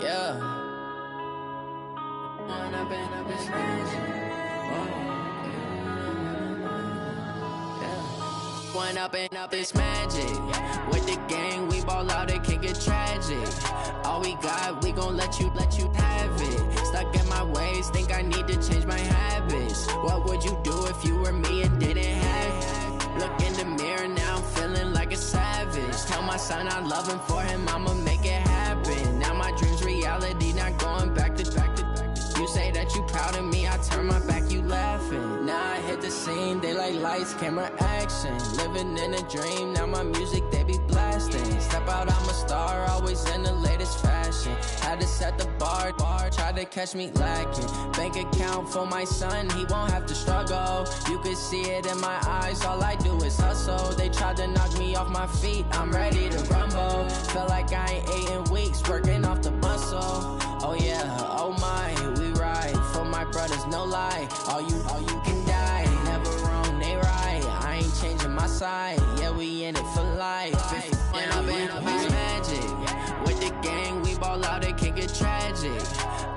Yeah. One up and up is magic. With the gang, we ball out, it can get tragic. All we got, we gon' let you have it. Stuck in my ways, think I need to change my habits. What would you do if you were me and didn't have it? Look in the mirror, now I'm feeling like a savage. Tell my son I love him, for him I'ma make it happen. Now my dream's reality, not going back to. You say that you proud of me, I turn my back, you laughing. Now I hit the scene, they like lights, camera, action. Living in a dream, now my music, they be blasting. Step out, I'm a star, always in the latest fashion. Had to set the bar, try to catch me lacking. Bank account for my son, he won't have to struggle. You could see it in my eyes, all I do is hustle. They tried to knock me off my feet, I'm ready to rumble. Feel like I ain't ate in weeks, working off the muscle. Oh yeah, oh my, we ride for my brothers, no lie. All you can die, never wrong, they right. my side. Yeah, we in it for life. And I've been magic. With the gang, we ball out, it can get tragic.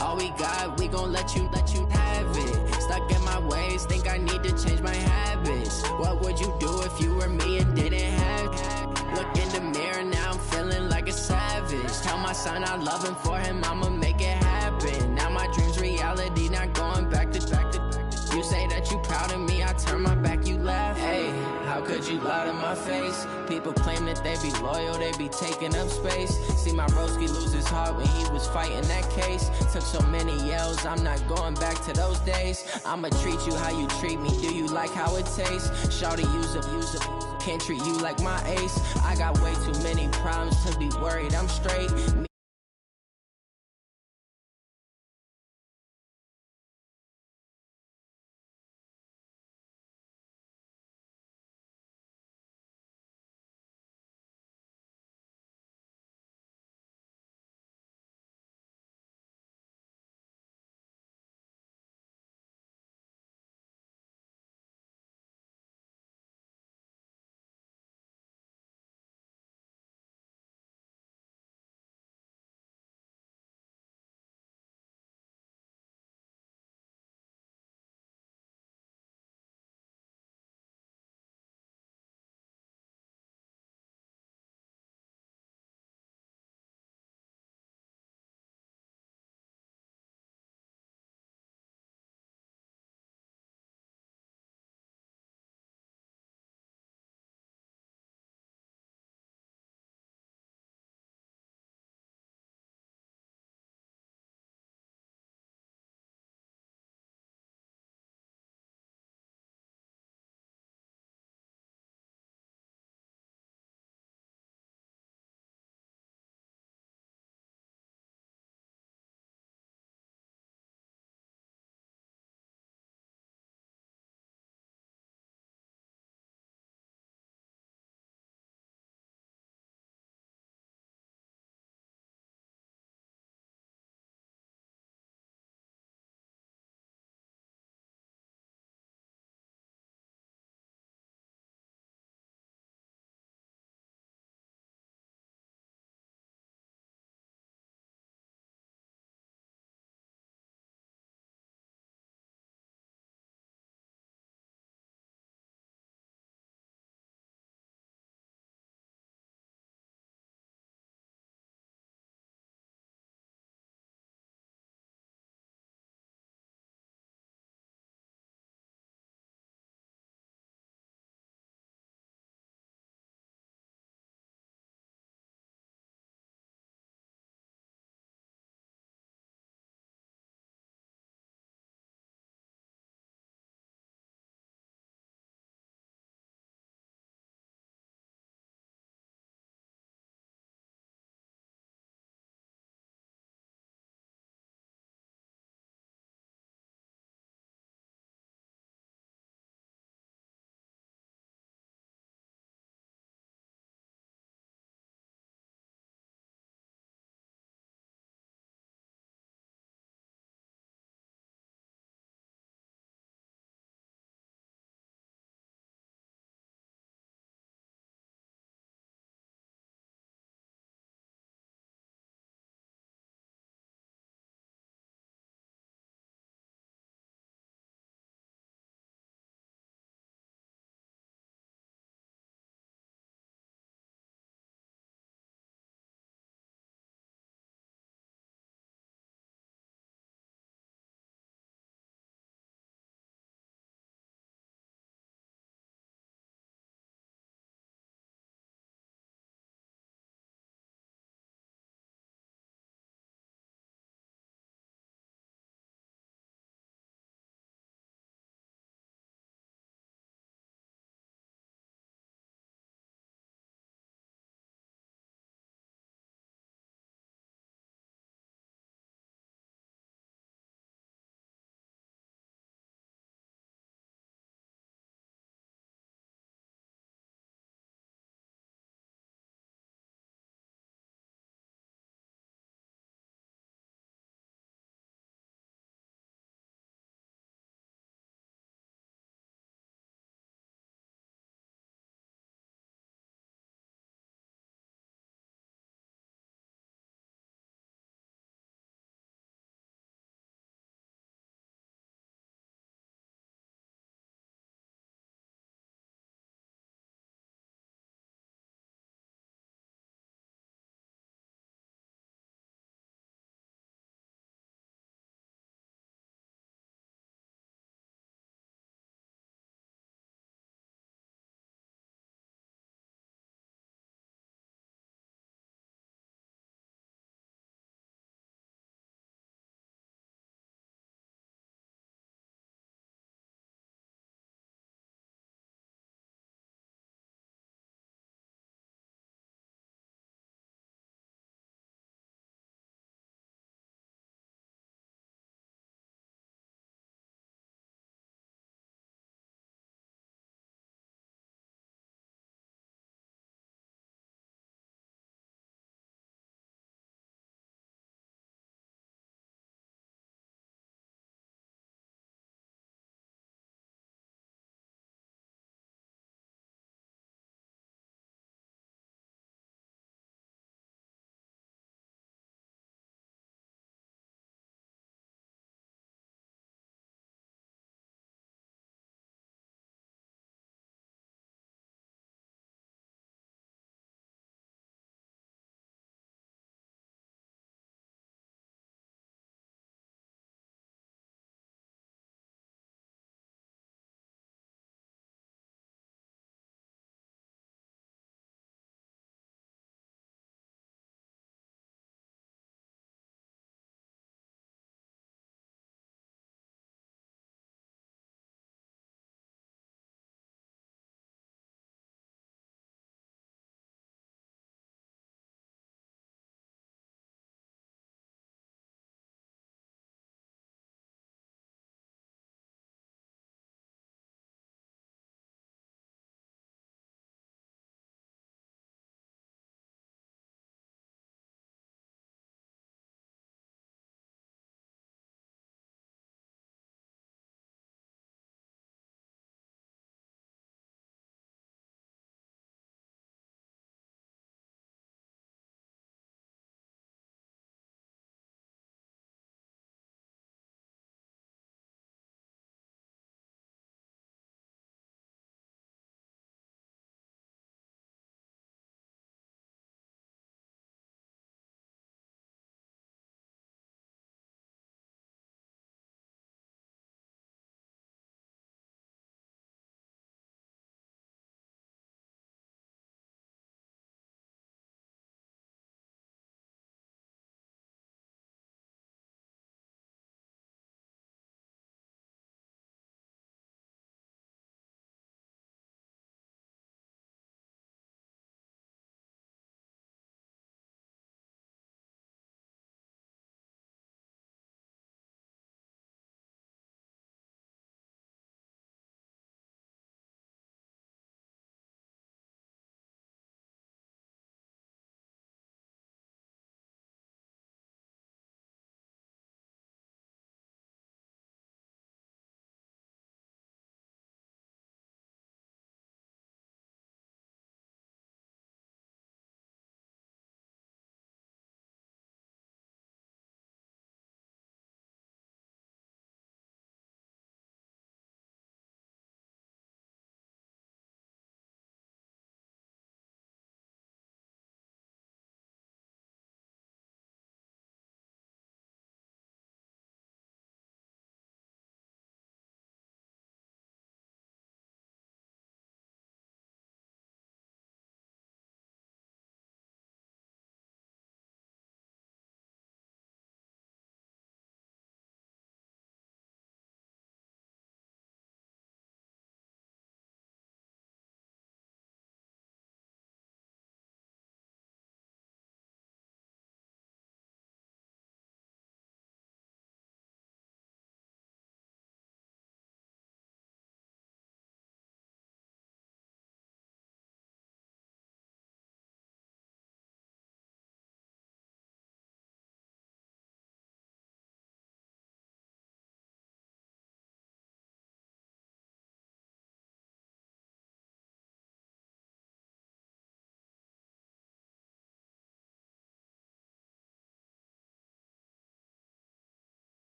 All we got, we gon' let you have it. Stuck in my ways, think I need to change my habits. What would you do if you were me and didn't have it? Look in the mirror, now I'm feeling like a savage. Tell my son I love him, for him I'ma make it happen. Now my dream's reality, not going back to. You say that you proud of me, I turn my back, you laugh. Hey, how could you lie to my face? People claim that they be loyal, they be taking up space. See my broski lose his heart when he was fighting that case. Took so many yells, I'm not going back to those days. I'ma treat you how you treat me, do you like how it tastes? Shawty, use up, can't treat you like my ace. I got way too many problems to be worried, I'm straight.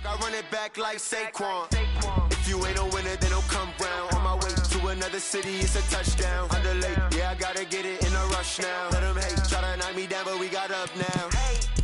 I run it back like Saquon. If you ain't a winner, then don't come round. On my way to another city, it's a touchdown. Underlay, yeah, I gotta get it in a rush now. Let them hate, try to knock me down, but we got up now.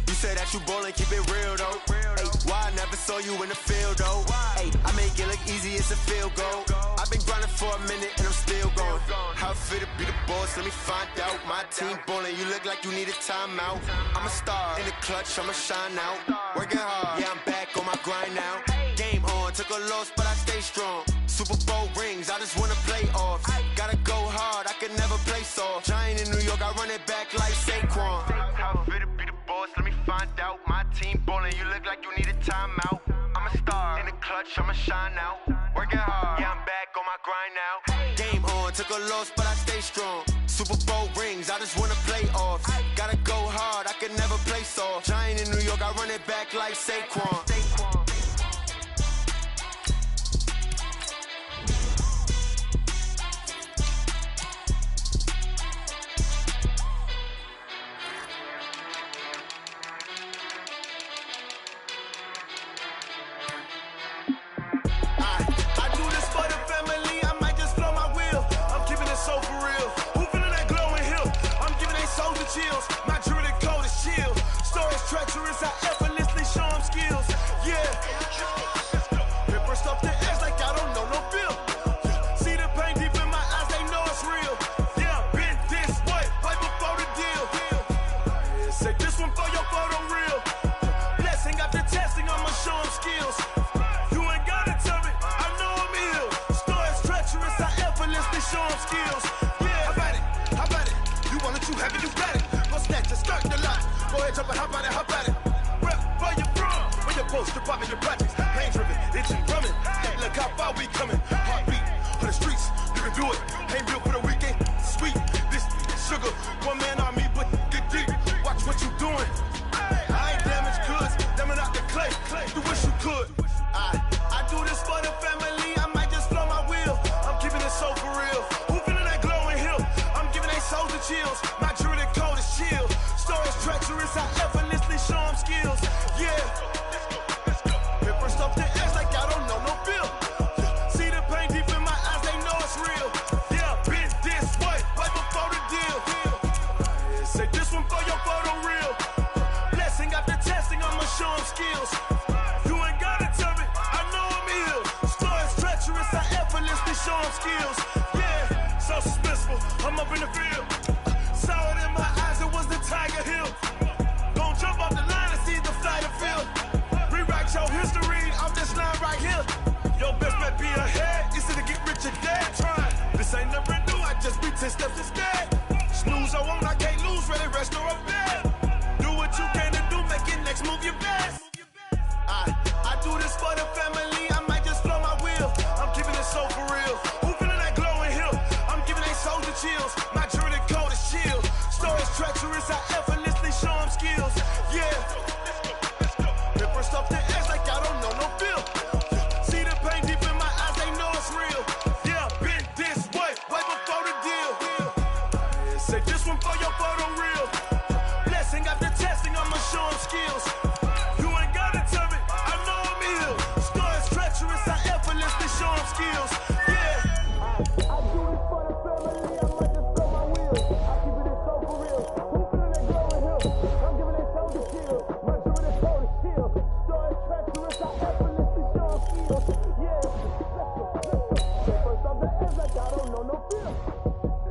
You said that you ballin', keep it real though. Ay, why I never saw you in the field though? Ay, I make it look easy, it's a field goal. I've been grinding for a minute and I'm still going. How it feel to be the boss, let me find out. My team ballin', you look like you need a timeout. I'm a star in the clutch, I'ma shine out. Working hard, yeah, I'm back on my grind now. Game on, took a loss, but I stay strong. Super Bowl rings, I just wanna play off. Gotta go hard, I can never play soft. Giant in New York, I run it back like Saquon. How it feel to be the boss, let me find out. My team ballin', you look like you need a timeout. I'm a star in the clutch, I'ma shine out. Working hard, yeah, I'm back on my grind now. Game on, took a loss, but I stay strong. Super Bowl rings, I just wanna play off. Gotta go hard, I can never play soft. Giant in New York, I run it back like Saquon. Chills. My jewelry code is chill. Stories treacherous, I effortlessly show them skills. Yeah. Paper stuff the edge like I don't know no bill. See the pain deep in my eyes, they know it's real. Yeah, been this way, way before the deal. Say this one for your photo real. Blessing after testing, I'ma show them skills. You ain't gotta tell me, I know I'm ill. Stories treacherous, I effortlessly show them skills. Yeah, how about it? How about it? You want it, you have it, you got it. Snatch and skirt the lot. Go ahead, jump and hop on it, hop on it. Rep where you from? Where you post to pop in your projects. Pain driven, itching, drumming. Hey, look how far we coming. Heartbeat on the streets, you can do it. Ain't built for the weekend. Sweet, this sugar. One man army, but get deep. Watch what you doing. I ain't damaged goods, damn it out the clay. You wish you could. I do this for the family. I might just blow my wheel. I'm keeping it so for real. Who feeling that glowing hill? I'm giving they souls the chills. My jewelry code is chill. Stories treacherous, I effortlessly show them skills. Yeah. Paper stuff the edge like I don't know no bill. See the pain deep in my eyes, they know it's real. Yeah, been this way, way before the deal. Say this one for your photo real. Blessing after testing, I'ma show them skills. You ain't gotta tell me, I know I'm ill. Stories treacherous, I effortlessly show them skills. Yeah, so suspenseful, I'm up in the field. Saw it in my eyes, it was the Tiger Hill. Gon' jump off the line and see the flight of field. Rewrite your history off this line right here. Your best bet be ahead, it's to get rich or dead trying. This ain't never new, I just be 10 steps instead. Snooze or won't, I can't lose, ready, rest or a bed. Do what you can to do, make your next move your best. I do this for the family, I might just blow my wheel. I'm keeping it so for real. Who feeling that glowing hill? I'm giving they souls the chills. My jewelry code is chill. Stories treacherous, I effortlessly show them skills. Yeah. Paper stuff the edge like I don't know no bill. See the pain deep in my eyes, they know it's real. Yeah, been this way, way before the deal. Say this one for your photo real. Blessing after testing, I'ma show them skills. You ain't gotta tell me, I know I'm ill. Stories treacherous, I effortlessly show them skills. Yeah. I do this for the family, I might just blow my wheel. I keep it so for real. Who feeling that glowing hill? I'm giving it so to chill. My jewelry code is chill. Stories treacherous, I effortlessly show them skills. Yeah. First off the edge like I don't know no feel.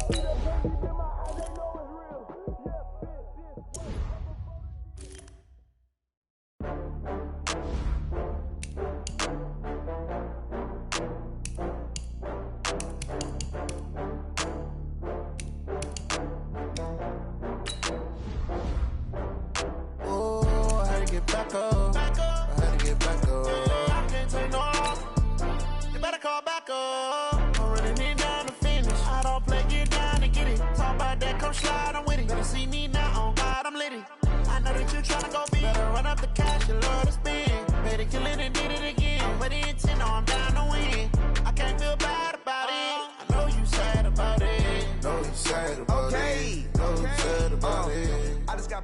See that pain deep in my eyes, they know it's real. Yeah, this way. Get back up. I had to get back up. I can't take no loss. You better call back up. I'm running it down to finish. I don't play, get down to get it. Talk about that, come slide, I'm with it. Better see me now, on God, I'm litty. I know that you tryna go big. Better run up the cash, you love to spend. Better kill it and did it again. But the intent, no, I'm down to win. I can't feel bad about it. I know you sad about it. Know you sad about it. Know you sad about it.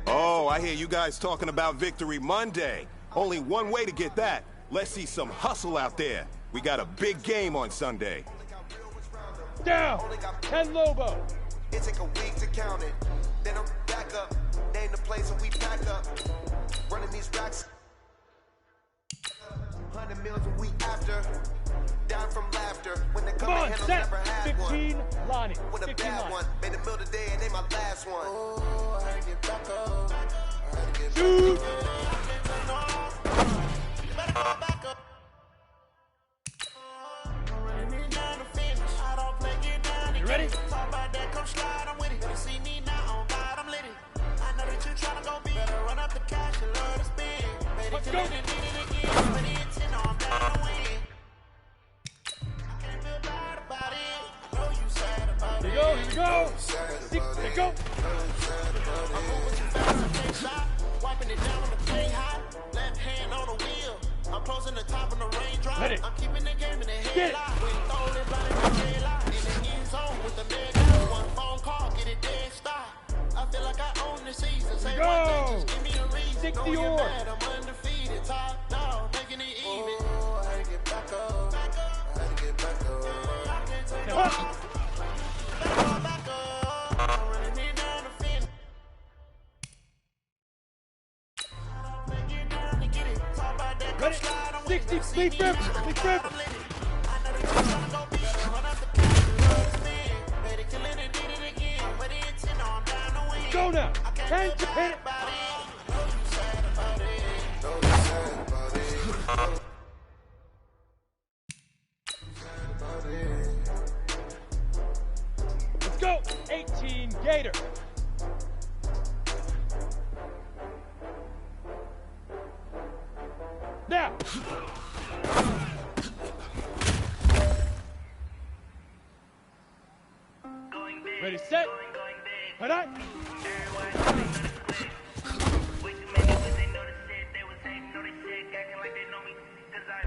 Oh, I hear you guys talking about Victory Monday. Only one way to get that. Let's see some hustle out there. We got a big game on Sunday. Down. 10 Lobo. It take a week to count it. Then I'm back up. Name the place and we pack up. Running these racks. 100 million a week after. Down from laughter. When they come and handle never had 15, one. Lonnie. With a 15 bad Lonnie. one. Made the middle today and they my last one. Oh, I had to get back up. I had to get Shoot. back up. You ready? Let's go. Here we go, here we go. 6, here we go. Wiping it down on the play high. Left hand on the wheel. I'm closing the top of the raindrop. Ready. I'm keeping the game in the Get it. headlock. We throw it by the headlock. In the end zone with the man. One phone call, get it dead stop. I feel like I own the season. Say Go. one thing, just give me a reason. 60 Know you're or. mad, I'm undefeated. Top dog, making it even. Oh, I had to get back up. I had to get back up. Back up. I'm running it down the fence. Ready? 60, sleep grip, sleep grip. Go now. 10 to hit it. Let's go. 18 Gator. Now. Ready, set. Head on.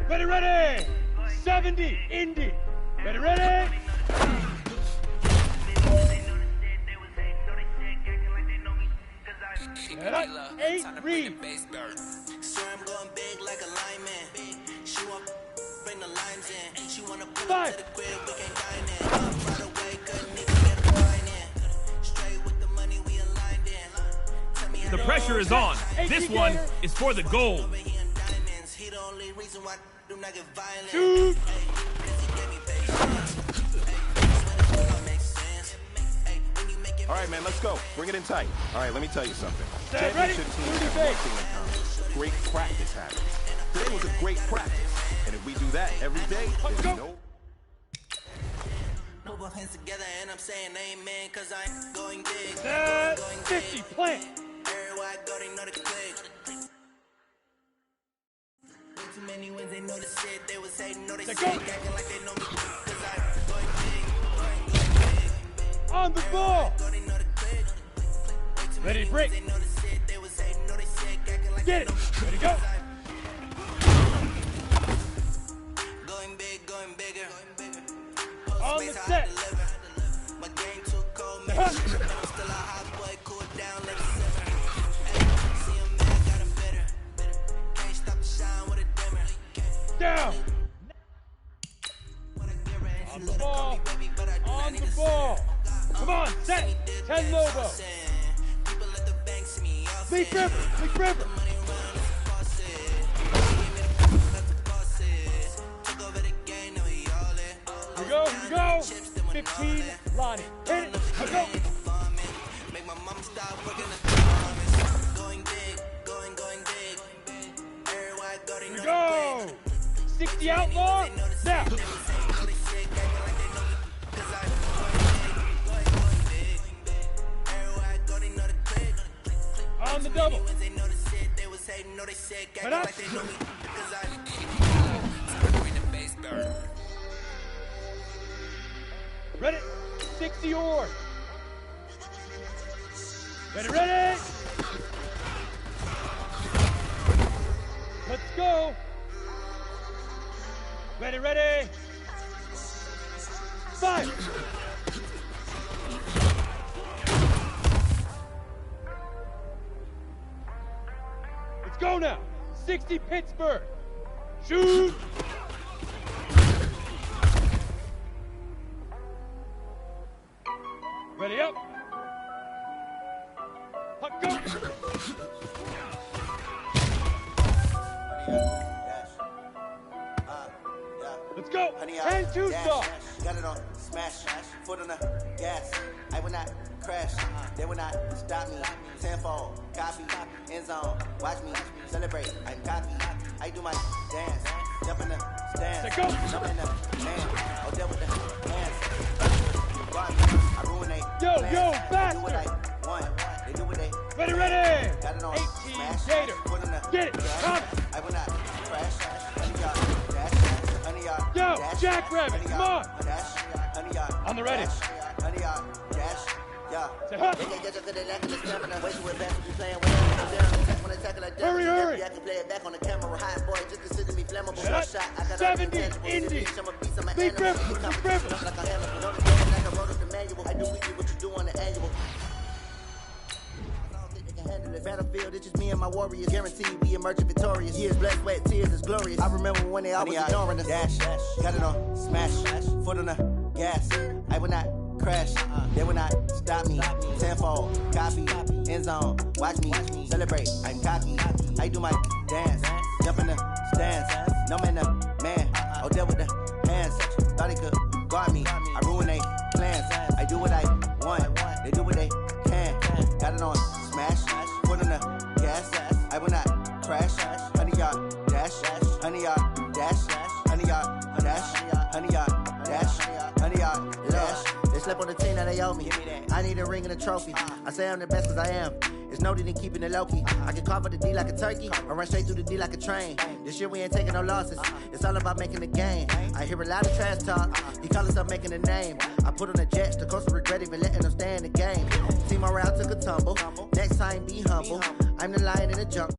Ready, ready. 70, Indy. Ready, ready. Head on. 8, Reed. So I'm going big like a lineman. She want bring the lines in. She wanna pull 5. up to the crib, we can dine in. Up right away, couldn't even get a wine in. Straight with the money we aligned in. Tell me how The to pressure is on. This one is for the gold. over here in diamonds. He the only reason why do not get violent. Shoot. Hey, 'cause he gave me patience. Hey, swear it makes sense. Hey, when you make it All right, man, let's go. Bring it in tight. All right, let me tell you something. Set, ready? Championship teams Rudy have Bay. one thing in common. Great practice habits. Today was a great practice. And if we do that every day, Let's there's go. no... Put both hands together and I'm saying amen, 'cause I'm going big. Set. Going 50, big. plant. Everywhere I go, they know the click. Way too many wins, they know the shit. They was hating, know they Let sick, go. acting like they know me. 'Cause I'm going big. On the ball. Go, they know the click. Way too Ready, many break. wins, they know the shit. They was hating, know they sick, acting like Get they it. know me. Ready, go. Going big, going bigger. On the Space, how I set. deliver. My game too cold, man. Huh. I'm still a hot boy, cool down, let it simmer. Ay, see him, man, got him bitter. Can't stop the shine with a dimmer. Down. On the ball. On the ball. Come on, set. 10 Lobo. People at the bank see me off. Sleep river, sleep river. Money around is faucet. Give me the that's the bosses. Took over the game, now we all in. Here we go, here we go. 15 Lonnie. Hit it. Let's go. Make my mom stop working the promise. Going big, going big. Everywhere I go, they Here know we the go. quick. 60 outlaw. Now. On the double. Head up. Ready? 60 or. Ready, ready. Let's go. Ready, ready. Fire. Let's go now. 60 Pittsburgh. Shoot! Ready up. Puck, go. Let's go. And two stop. Got it on smash, foot on the gas. I will not crash, they will not stop me. Tenfold, copy, end zone. Watch me celebrate. I'm cocky. I do my dance, jump in the stands. Jump in the man. Oh, deal with the hands. I ruin they plans. Yo, They do what bastard. I want. They do what they Ready. got it on 18 smash, Gator. foot on the Get it. gas. Come. I will not crash. 100 yard dash. 100 yard Yo, dash. Jackrabbit, 100 come yard on. dash. 100 yard On the ready. dash. 100 yard dash. Yeah. Say, huh. Hurry. I can play it back on the camera. Hot boy, just consider me flammable. Shut. Shot. I got 70 Indy. Big Ripper. Like a hammer. Don't get it like I wrote up the manual. I do weekly what you do on the annual. Battlefield, it's just me and my warriors. Guaranteed we emerging victorious. Years, blood, sweat, tears is glorious. I remember when they always ignoring us. Dash, got it on smash, foot on the gas. I will not crash, they will not stop me. Tenfold, copy, end zone. Watch me celebrate. I'm cocky. I do my dance, jump in the stands. No man, the man. Oh, deal with the hands. Thought he could guard me. I ruin they plans. I do what I want. They do what they can. Got it on smash, foot on the gas. I will not crash. 100 yard dash, 100 yard dash, 100 yard dash, 100 yard dash, 100 yard dash. They slept on the team that they owe me. I need a ring and a trophy. I say I'm the best cause I am. It's no need in keeping it low-key. I can carve up the D like a turkey or run straight through the D like a train. This year we ain't taking no losses. It's all about making the game. I hear a lot of trash talk. He call himself making a name. I put on the Jets. The coach will regret even letting them stay in the game. Team morale took a tumble. Next time be humble. I'm the lion in the jungle.